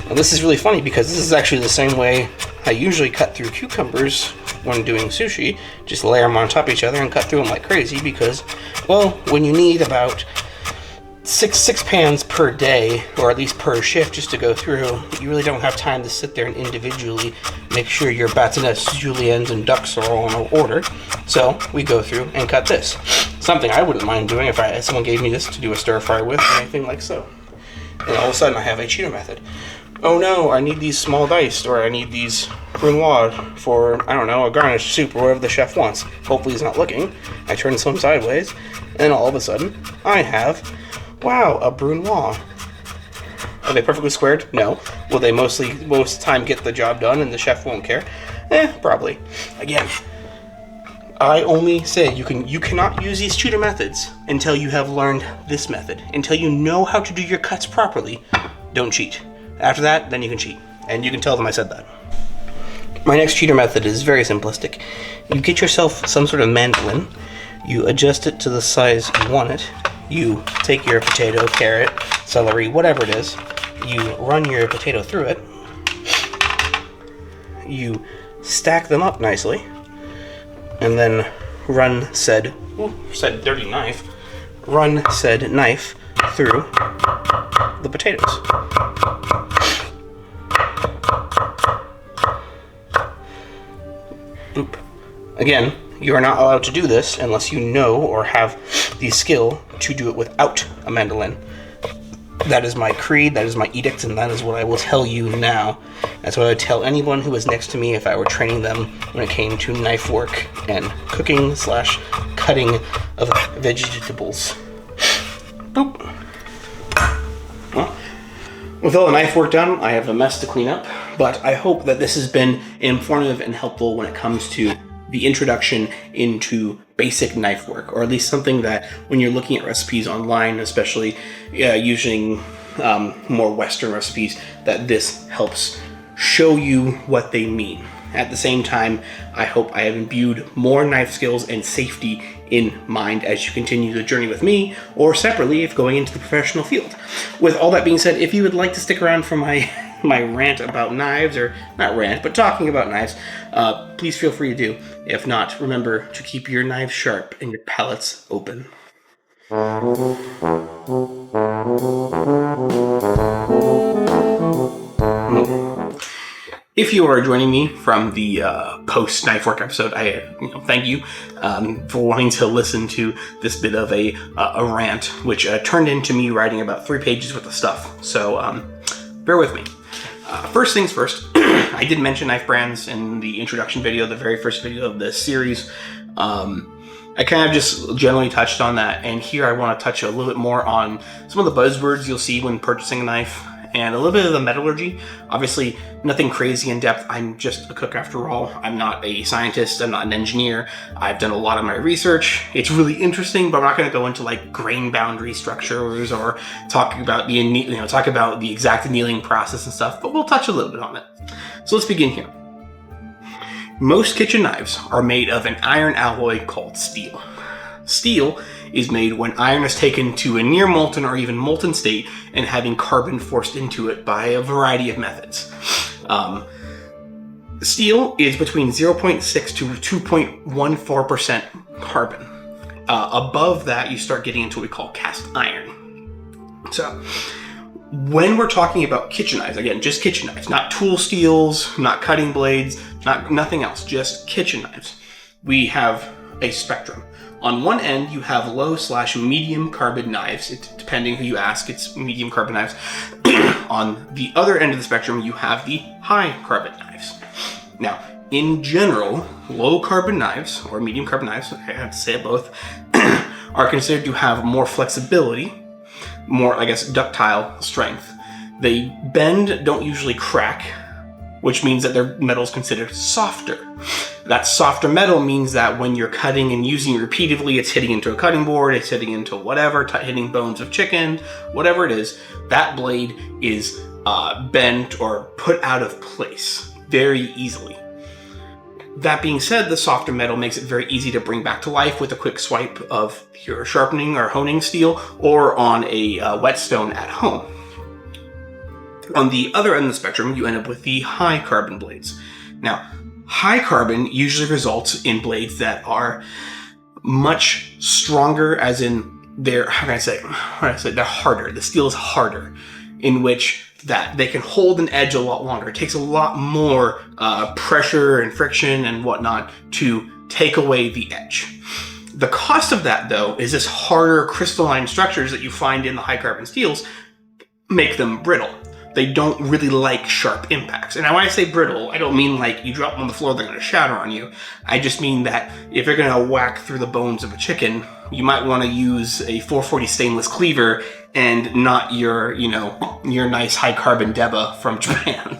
And this is really funny because this is actually the same way I usually cut through cucumbers when doing sushi. Just layer them on top of each other and cut through them like crazy because, well, when you need about six pans per day, or at least per shift, just to go through. You really don't have time to sit there and individually make sure your batanettes, juliennes, and ducks are all in order. So we go through and cut this. Something I wouldn't mind doing if someone gave me this to do a stir fry with, or anything like so. And all of a sudden I have a Cheeto method. Oh no, I need these small diced, or I need these brunoise for, I don't know, a garnish soup, or whatever the chef wants. Hopefully he's not looking. I turn some sideways, and all of a sudden I have, wow, a brunoise. Are they perfectly squared? No. Will they most of the time get the job done and the chef won't care? Probably. Again, I only say you cannot use these Cheeto methods until you have learned this method. Until you know how to do your cuts properly, don't cheat. After that, then you can cheat. And you can tell them I said that. My next cheater method is very simplistic. You get yourself some sort of mandolin, you adjust it to the size you want it, you take your potato, carrot, celery, whatever it is, you run your potato through it, you stack them up nicely, and then run said dirty knife, run said knife through the potatoes. Oop. Again, you are not allowed to do this unless you know or have the skill to do it without a mandolin. That is my creed, that is my edict, and that is what I will tell you now. That's what I would tell anyone who was next to me if I were training them when it came to knife work and cooking / cutting of vegetables. Boop. Well, with all the knife work done, I have a mess to clean up, but I hope that this has been informative and helpful when it comes to the introduction into basic knife work, or at least something that when you're looking at recipes online, especially using more Western recipes, that this helps show you what they mean. At the same time, I hope I have imbued more knife skills and safety in mind as you continue the journey with me, or separately if going into the professional field. With all that being said, if you would like to stick around for my rant about knives, or not rant, but talking about knives, please feel free to do. If not, remember to keep your knives sharp and your palates open. If you are joining me from the post knife work episode, I thank you for wanting to listen to this bit of a rant, which turned into me writing about 3 pages worth of stuff. So bear with me. First things first, I did mention knife brands in the introduction video, the very first video of this series. I kind of just generally touched on that, and here I want to touch a little bit more on some of the buzzwords you'll see when purchasing a knife, and a little bit of the metallurgy. Obviously, nothing crazy in depth. I'm just a cook after all. I'm not a scientist. I'm not an engineer. I've done a lot of my research. It's really interesting, but I'm not going to go into like grain boundary structures or talk about the exact annealing process and stuff. But we'll touch a little bit on it. So let's begin here. Most kitchen knives are made of an iron alloy called steel. Steel is made when iron is taken to a near molten or even molten state and having carbon forced into it by a variety of methods. Steel is between 0.6 to 2.14% carbon. Above that, you start getting into what we call cast iron. So, when we're talking about kitchen knives, again, just kitchen knives, not tool steels, not cutting blades, nothing else, just kitchen knives, we have a spectrum. On one end, you have low/medium carbon knives. Depending who you ask, it's medium carbon knives. On the other end of the spectrum, you have the high carbon knives. Now, in general, low carbon knives, or medium carbon knives, I have to say it both, are considered to have more flexibility, more, ductile strength. They bend, don't usually crack, which means that their metal is considered softer. That softer metal means that when you're cutting and using it repeatedly, it's hitting into a cutting board, it's hitting into whatever, hitting bones of chicken, whatever it is, that blade is bent or put out of place very easily. That being said, the softer metal makes it very easy to bring back to life with a quick swipe of your sharpening or honing steel or on a whetstone at home. On the other end of the spectrum, you end up with the high carbon blades. Now, high carbon usually results in blades that are much stronger, as in they're, they're harder. The steel is harder, in which that they can hold an edge a lot longer. It takes a lot more pressure and friction and whatnot to take away the edge. The cost of that, though, is this harder crystalline structures that you find in the high carbon steels make them brittle. They don't really like sharp impacts. And now when I say brittle, I don't mean like you drop them on the floor, they're going to shatter on you. I just mean that if you're going to whack through the bones of a chicken, you might want to use a 440 stainless cleaver and not your, your nice high carbon Deba from Japan.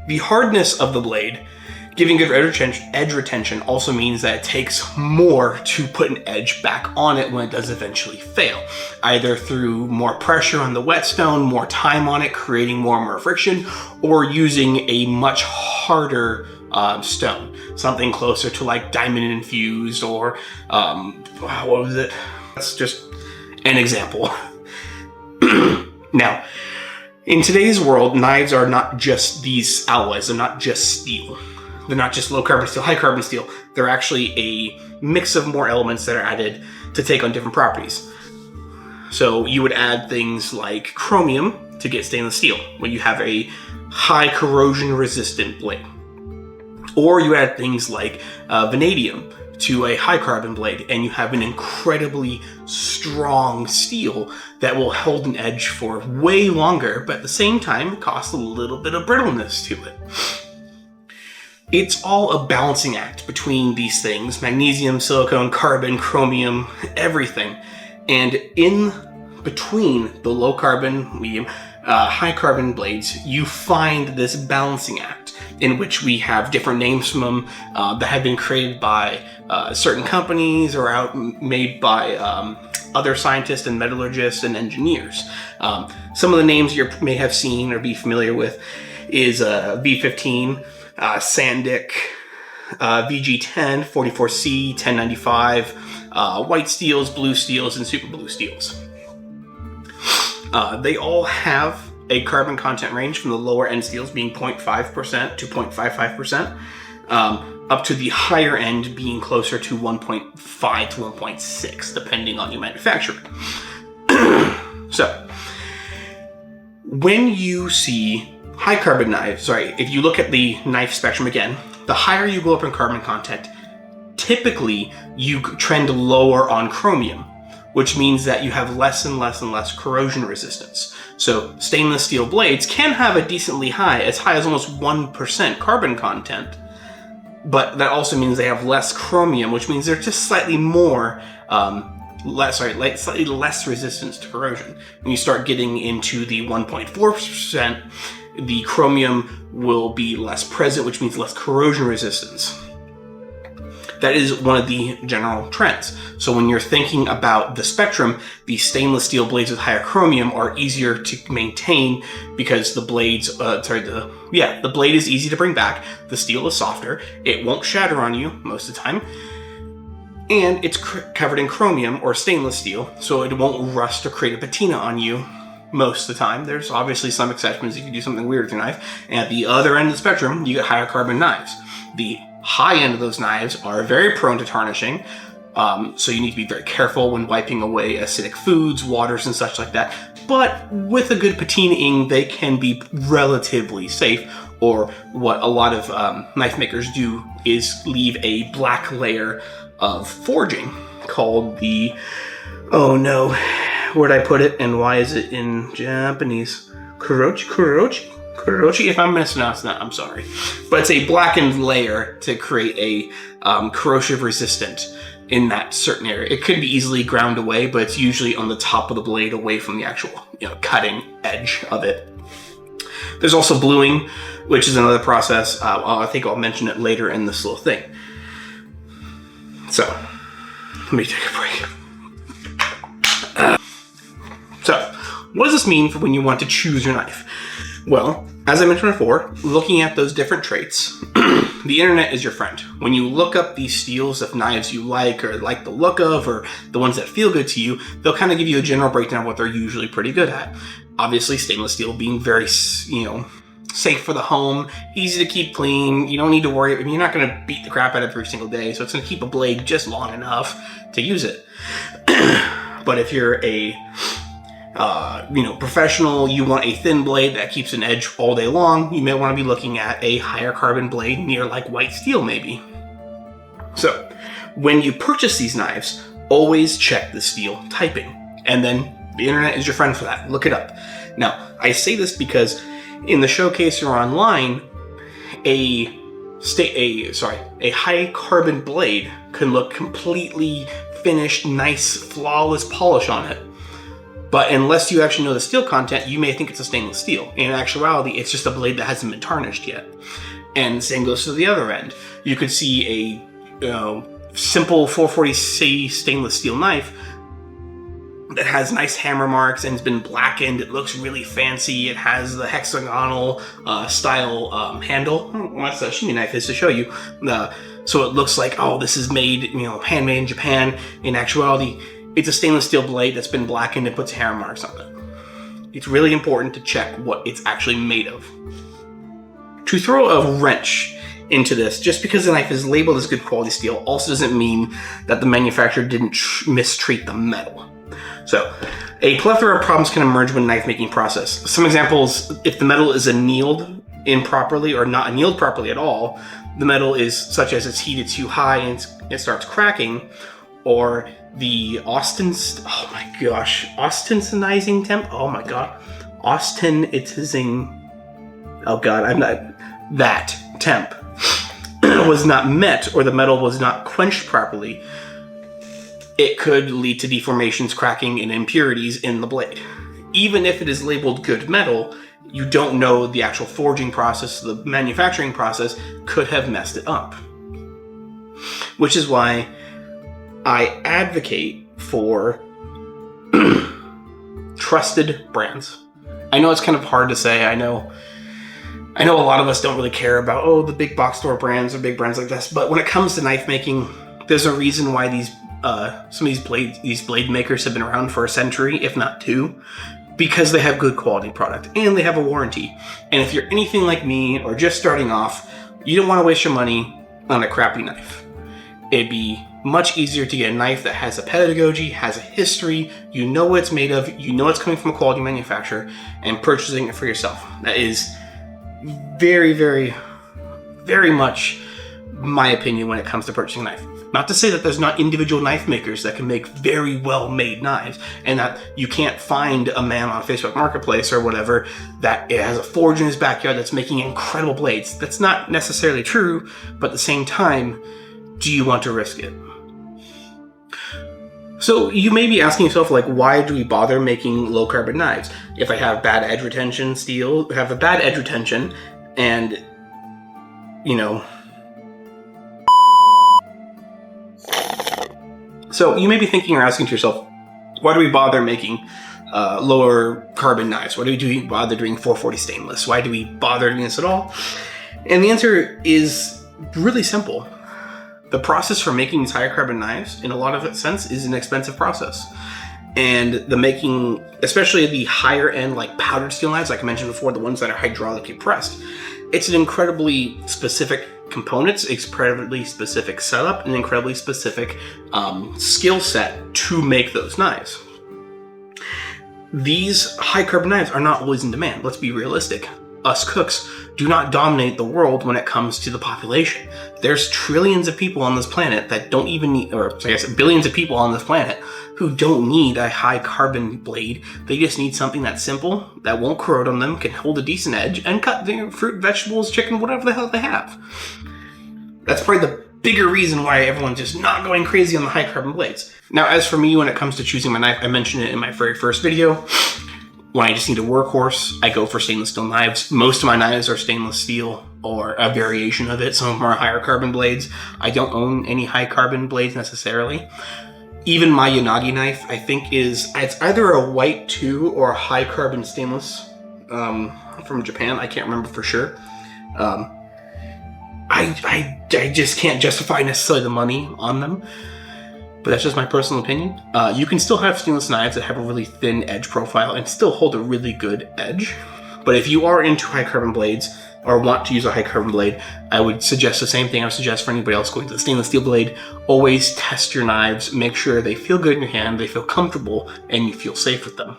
The hardness of the blade, giving good edge retention, also means that it takes more to put an edge back on it when it does eventually fail. Either through more pressure on the whetstone, more time on it, creating more and more friction, or using a much harder stone. Something closer to like diamond infused or, what was it? That's just an example. Now, in today's world, knives are not just these alloys, they're not just steel. They're not just low carbon steel, high carbon steel. They're actually a mix of more elements that are added to take on different properties. So you would add things like chromium to get stainless steel when you have a high corrosion resistant blade. Or you add things like vanadium to a high carbon blade and you have an incredibly strong steel that will hold an edge for way longer, but at the same time costs a little bit of brittleness to it. It's all a balancing act between these things: magnesium, silicone, carbon, chromium, everything. And in between the low carbon, medium, high carbon blades, you find this balancing act in which we have different names from them that have been created by certain companies or made by other scientists and metallurgists and engineers. Some of the names you may have seen or be familiar with is V15, Sandic, VG10, 44C, 1095, white steels, blue steels, and super blue steels. They all have a carbon content range from the lower end steels being 0.5% to 0.55%, up to the higher end being closer to 1.5 to 1.6, depending on your manufacturer. So, when you see high carbon knives, if you look at the knife spectrum again, the higher you go up in carbon content, typically you trend lower on chromium, which means that you have less and less and less corrosion resistance. So stainless steel blades can have a decently high as almost 1% carbon content, but that also means they have less chromium, which means they're just slightly more slightly less resistance to corrosion. When you start getting into the 1.4%, the chromium will be less present, which means less corrosion resistance. That is one of the general trends. So when you're thinking about the spectrum, the stainless steel blades with higher chromium are easier to maintain because the blades, the blade is easy to bring back. The steel is softer. It won't shatter on you most of the time. And it's covered in chromium or stainless steel, so it won't rust or create a patina on you most of the time. There's obviously some exceptions if you do something weird with your knife. And at the other end of the spectrum, you get higher carbon knives. The high end of those knives are very prone to tarnishing, so you need to be very careful when wiping away acidic foods, waters, and such like that. But with a good patinaing, they can be relatively safe. Or what a lot of knife makers do is leave a black layer of forging called the, oh no, where'd I put it and why is it in Japanese? Kurochi? If I'm mispronouncing that, I'm sorry. But it's a blackened layer to create a corrosive resistant in that certain area. It could be easily ground away, but it's usually on the top of the blade away from the actual cutting edge of it. There's also bluing, which is another process. I think I'll mention it later in this little thing. So, let me take a break. So, what does this mean for when you want to choose your knife? Well, as I mentioned before, looking at those different traits, the internet is your friend. When you look up these steels of knives you like or like the look of or the ones that feel good to you, they'll kind of give you a general breakdown of what they're usually pretty good at. Obviously, stainless steel being very, safe for the home, easy to keep clean. You don't need to worry. I mean, you're not going to beat the crap out of it every single day, so it's going to keep a blade just long enough to use it. But if you're a professional, you want a thin blade that keeps an edge all day long, you may want to be looking at a higher carbon blade near like white steel maybe. So when you purchase these knives, always check the steel typing, and then the internet is your friend for that. Look it up. Now, I say this because in the showcase or online, a high carbon blade can look completely finished, nice, flawless polish on it. But unless you actually know the steel content, you may think it's a stainless steel. In actuality, it's just a blade that hasn't been tarnished yet. And the same goes to the other end. You could see a simple 440C stainless steel knife that has nice hammer marks and has been blackened. It looks really fancy. It has the hexagonal style handle. That's a shimi knife is to show you. So it looks like, oh, this is made, handmade in Japan. In actuality, it's a stainless steel blade that's been blackened and puts hammer marks on it. It's really important to check what it's actually made of. To throw a wrench into this, just because the knife is labeled as good quality steel also doesn't mean that the manufacturer didn't mistreat the metal. So, a plethora of problems can emerge when knife making process. Some examples: if the metal is annealed improperly or not annealed properly at all, the metal is such as it's heated too high and it starts cracking, or the austenitizing temp. Oh my god, austenitizing. Oh god, I'm not that temp was not met, or the metal was not quenched properly. It could lead to deformations, cracking, and impurities in the blade. Even if it is labeled good metal, you don't know the actual forging process, the manufacturing process could have messed it up. Which is why I advocate for trusted brands. I know it's kind of hard to say. I know a lot of us don't really care about, the big box store brands or big brands like this, but when it comes to knife making, there's a reason why some of these blade makers have been around for a century, if not two, because they have good quality product and they have a warranty. And if you're anything like me or just starting off, you don't want to waste your money on a crappy knife. It'd be much easier to get a knife that has a pedagogy, has a history, you know what it's made of, you know it's coming from a quality manufacturer, and purchasing it for yourself. That is very, very, very much my opinion when it comes to purchasing a knife. Not to say that there's not individual knife makers that can make very well-made knives, and that you can't find a man on Facebook Marketplace or whatever that has a forge in his backyard that's making incredible blades. That's not necessarily true, but at the same time, do you want to risk it? So you may be asking yourself, why do we bother making low-carbon knives? If I have bad edge retention and, So you may be thinking or asking to yourself, why do we bother making lower carbon knives? Why do we bother doing 440 stainless? Why do we bother doing this at all? And the answer is really simple. The process for making these higher carbon knives, in a lot of sense, is an expensive process. And the making, especially the higher end, powdered steel knives, like I mentioned before, the ones that are hydraulically pressed, it's an incredibly specific components, incredibly specific setup, and incredibly specific skill set to make those knives. These high carbon knives are not always in demand. Let's be realistic. Us cooks do not dominate the world when it comes to the population. There's trillions of people on this planet that don't even need, or I guess billions of people on this planet who don't need a high carbon blade. They just need something that's simple, that won't corrode on them, can hold a decent edge, and cut their fruit, vegetables, chicken, whatever the hell they have. That's probably the bigger reason why everyone's just not going crazy on the high carbon blades. Now, as for me, when it comes to choosing my knife, I mentioned it in my very first video. When I just need a workhorse, I go for stainless steel knives. Most of my knives are stainless steel or a variation of it. Some of them are higher carbon blades. I don't own any high carbon blades necessarily. Even my Yanagi knife, I think it's either a white 2 or a high carbon stainless from Japan. I can't remember for sure. I just can't justify necessarily the money on them. But that's just my personal opinion. You can still have stainless knives that have a really thin edge profile and still hold a really good edge. But if you are into high carbon blades or want to use a high carbon blade, I would suggest the same thing I would suggest for anybody else going to the stainless steel blade. Always test your knives, make sure they feel good in your hand, they feel comfortable, and you feel safe with them.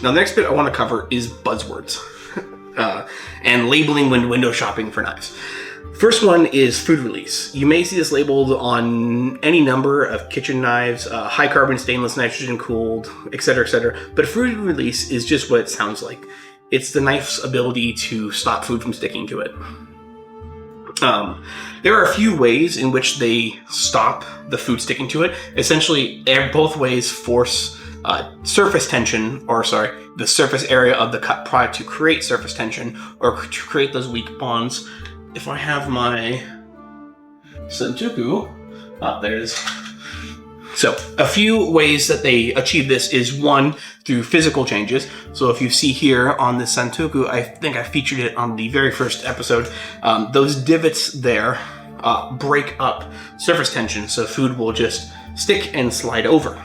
Now, the next bit I want to cover is buzzwords and labeling when window shopping for knives. First one is food release. You may see this labeled on any number of kitchen knives, high carbon, stainless, nitrogen cooled, etc., etc. But food release is just what it sounds like. It's the knife's ability to stop food from sticking to it. There are a few ways in which they stop the food sticking to it. Essentially, both ways force surface tension, the surface area of the cut product to create surface tension or to create those weak bonds. If I have my Sentoku, there's... So, a few ways that they achieve this is one, through physical changes. So if you see here on this Sentoku, I think I featured it on the very first episode, those divots there break up surface tension, so food will just stick and slide over.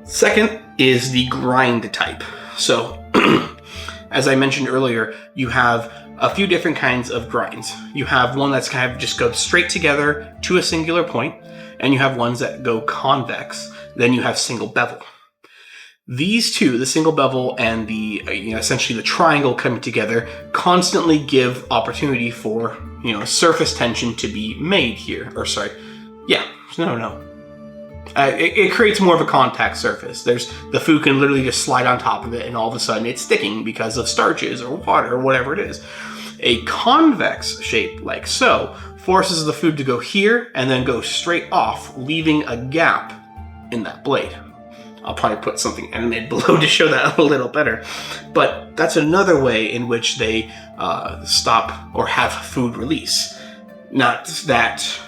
Second is the grind type. So, as I mentioned earlier, you have a few different kinds of grinds. You have one that's kind of just goes straight together to a singular point, and you have ones that go convex. Then you have single bevel. These two, the single bevel and the essentially the triangle coming together, constantly give opportunity for surface tension to be made here. It creates more of a contact surface. The food can literally just slide on top of it, and all of a sudden it's sticking because of starches or water or whatever it is. A convex shape, like so, forces the food to go here and then go straight off, leaving a gap in that blade. I'll probably put something animated below to show that a little better. But that's another way in which they stop or have food release. Not that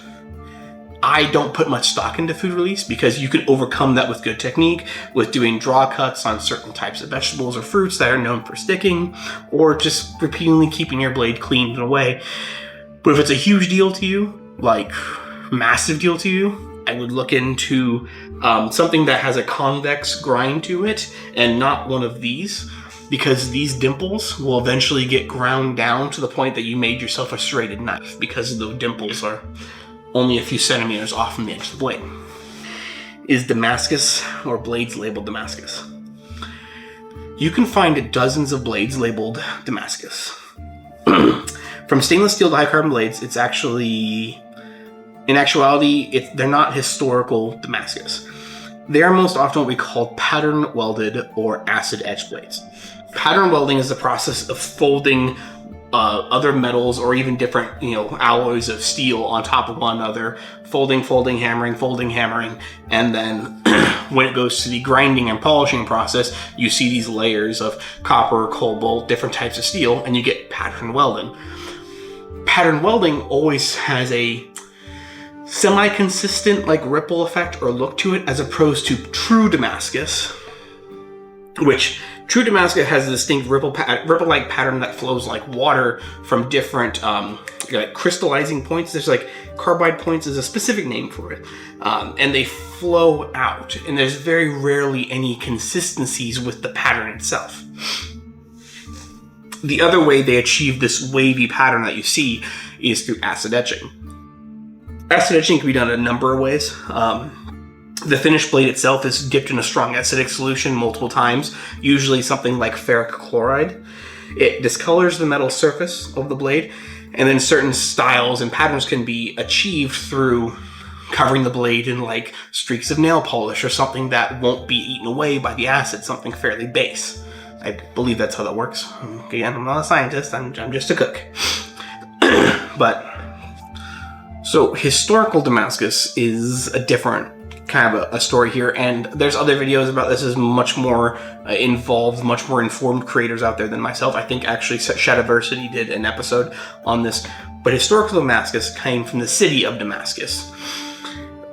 I don't put much stock into food release, because you can overcome that with good technique, with doing draw cuts on certain types of vegetables or fruits that are known for sticking, or just repeatedly keeping your blade clean and away. But if it's a huge deal to you, like massive deal to you, I would look into something that has a convex grind to it and not one of these, because these dimples will eventually get ground down to the point that you made yourself a serrated knife, because the dimples are only a few centimeters off from the edge of the blade. Is Damascus, or blades labeled Damascus. You can find dozens of blades labeled Damascus. From stainless steel to high carbon blades, it's actually, in actuality, they're not historical Damascus. They are most often what we call pattern welded or acid etched blades. Pattern welding is the process of folding other metals or even different alloys of steel on top of one another, folding, hammering, and then when it goes to the grinding and polishing process, you see these layers of copper, cobalt, different types of steel, and you get pattern welding. Pattern welding always has a semi-consistent ripple effect or look to it, as opposed to true Damascus, which true Damascus has a distinct ripple-like pattern that flows like water from different crystallizing points. There's carbide points is a specific name for it, and they flow out, and there's very rarely any consistencies with the pattern itself. The other way they achieve this wavy pattern that you see is through acid etching. Acid etching can be done in a number of ways. The finished blade itself is dipped in a strong acidic solution multiple times, usually something like ferric chloride. It discolors the metal surface of the blade, and then certain styles and patterns can be achieved through covering the blade in streaks of nail polish or something that won't be eaten away by the acid, something fairly base. I believe that's how that works. Again, I'm not a scientist, I'm just a cook. So historical Damascus is a different kind of a story here, and there's other videos about this. Is much more involved, much more informed creators out there than myself. I think actually Shadiversity did an episode on this. But historical Damascus came from the city of Damascus.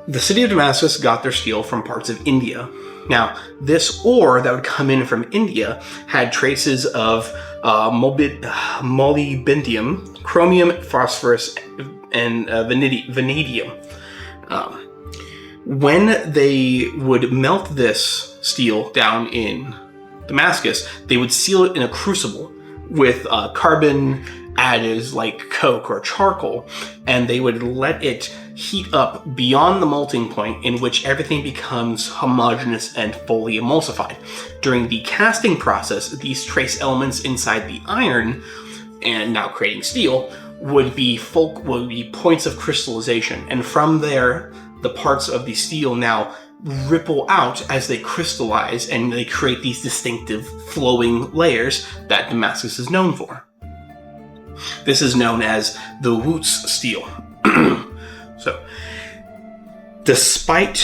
The city of Damascus got their steel from parts of India. Now, this ore that would come in from India had traces of molybdenum, chromium, phosphorus, and vanadium. When they would melt this steel down in Damascus, they would seal it in a crucible with carbon additives like coke or charcoal, and they would let it heat up beyond the melting point, in which everything becomes homogeneous and fully emulsified. During the casting process, these trace elements inside the iron, and now creating steel, would be points of crystallization, and from there, the parts of the steel now ripple out as they crystallize, and they create these distinctive flowing layers that Damascus is known for. This is known as the Wootz steel. So, despite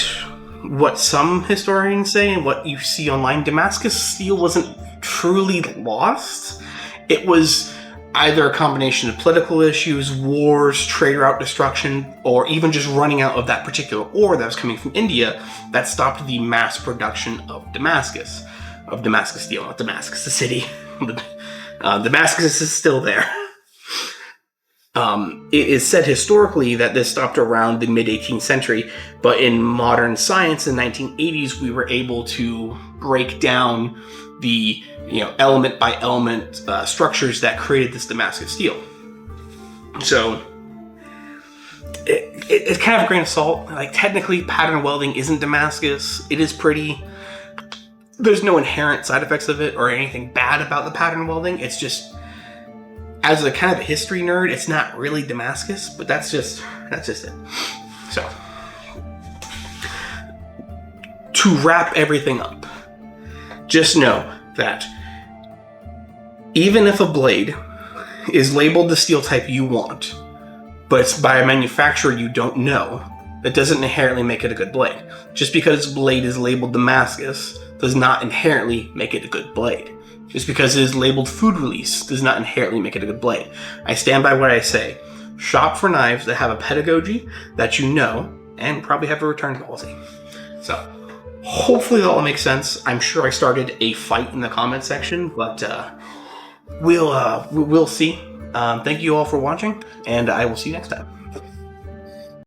what some historians say and what you see online, Damascus steel wasn't truly lost. It was either a combination of political issues, wars, trade route destruction, or even just running out of that particular ore that was coming from India that stopped the mass production of Damascus steel, not Damascus, the city. Damascus is still there. It is said historically that this stopped around the mid-18th century, but in modern science in the 1980s, we were able to break down the element by element structures that created this Damascus steel. So it's kind of a grain of salt. Like, technically, pattern welding isn't Damascus. It is pretty. There's no inherent side effects of it or anything bad about the pattern welding. It's just, as a kind of a history nerd, it's not really Damascus, but that's just it. So, to wrap everything up, just know that even if a blade is labeled the steel type you want, but it's by a manufacturer you don't know, that doesn't inherently make it a good blade. Just because a blade is labeled Damascus does not inherently make it a good blade. Just because it is labeled food release does not inherently make it a good blade. I stand by what I say. Shop for knives that have a pedagogy that you know, and probably have a return policy. So, hopefully that all makes sense. I'm sure I started a fight in the comment section, but we'll see. Thank you all for watching, and I will see you next time.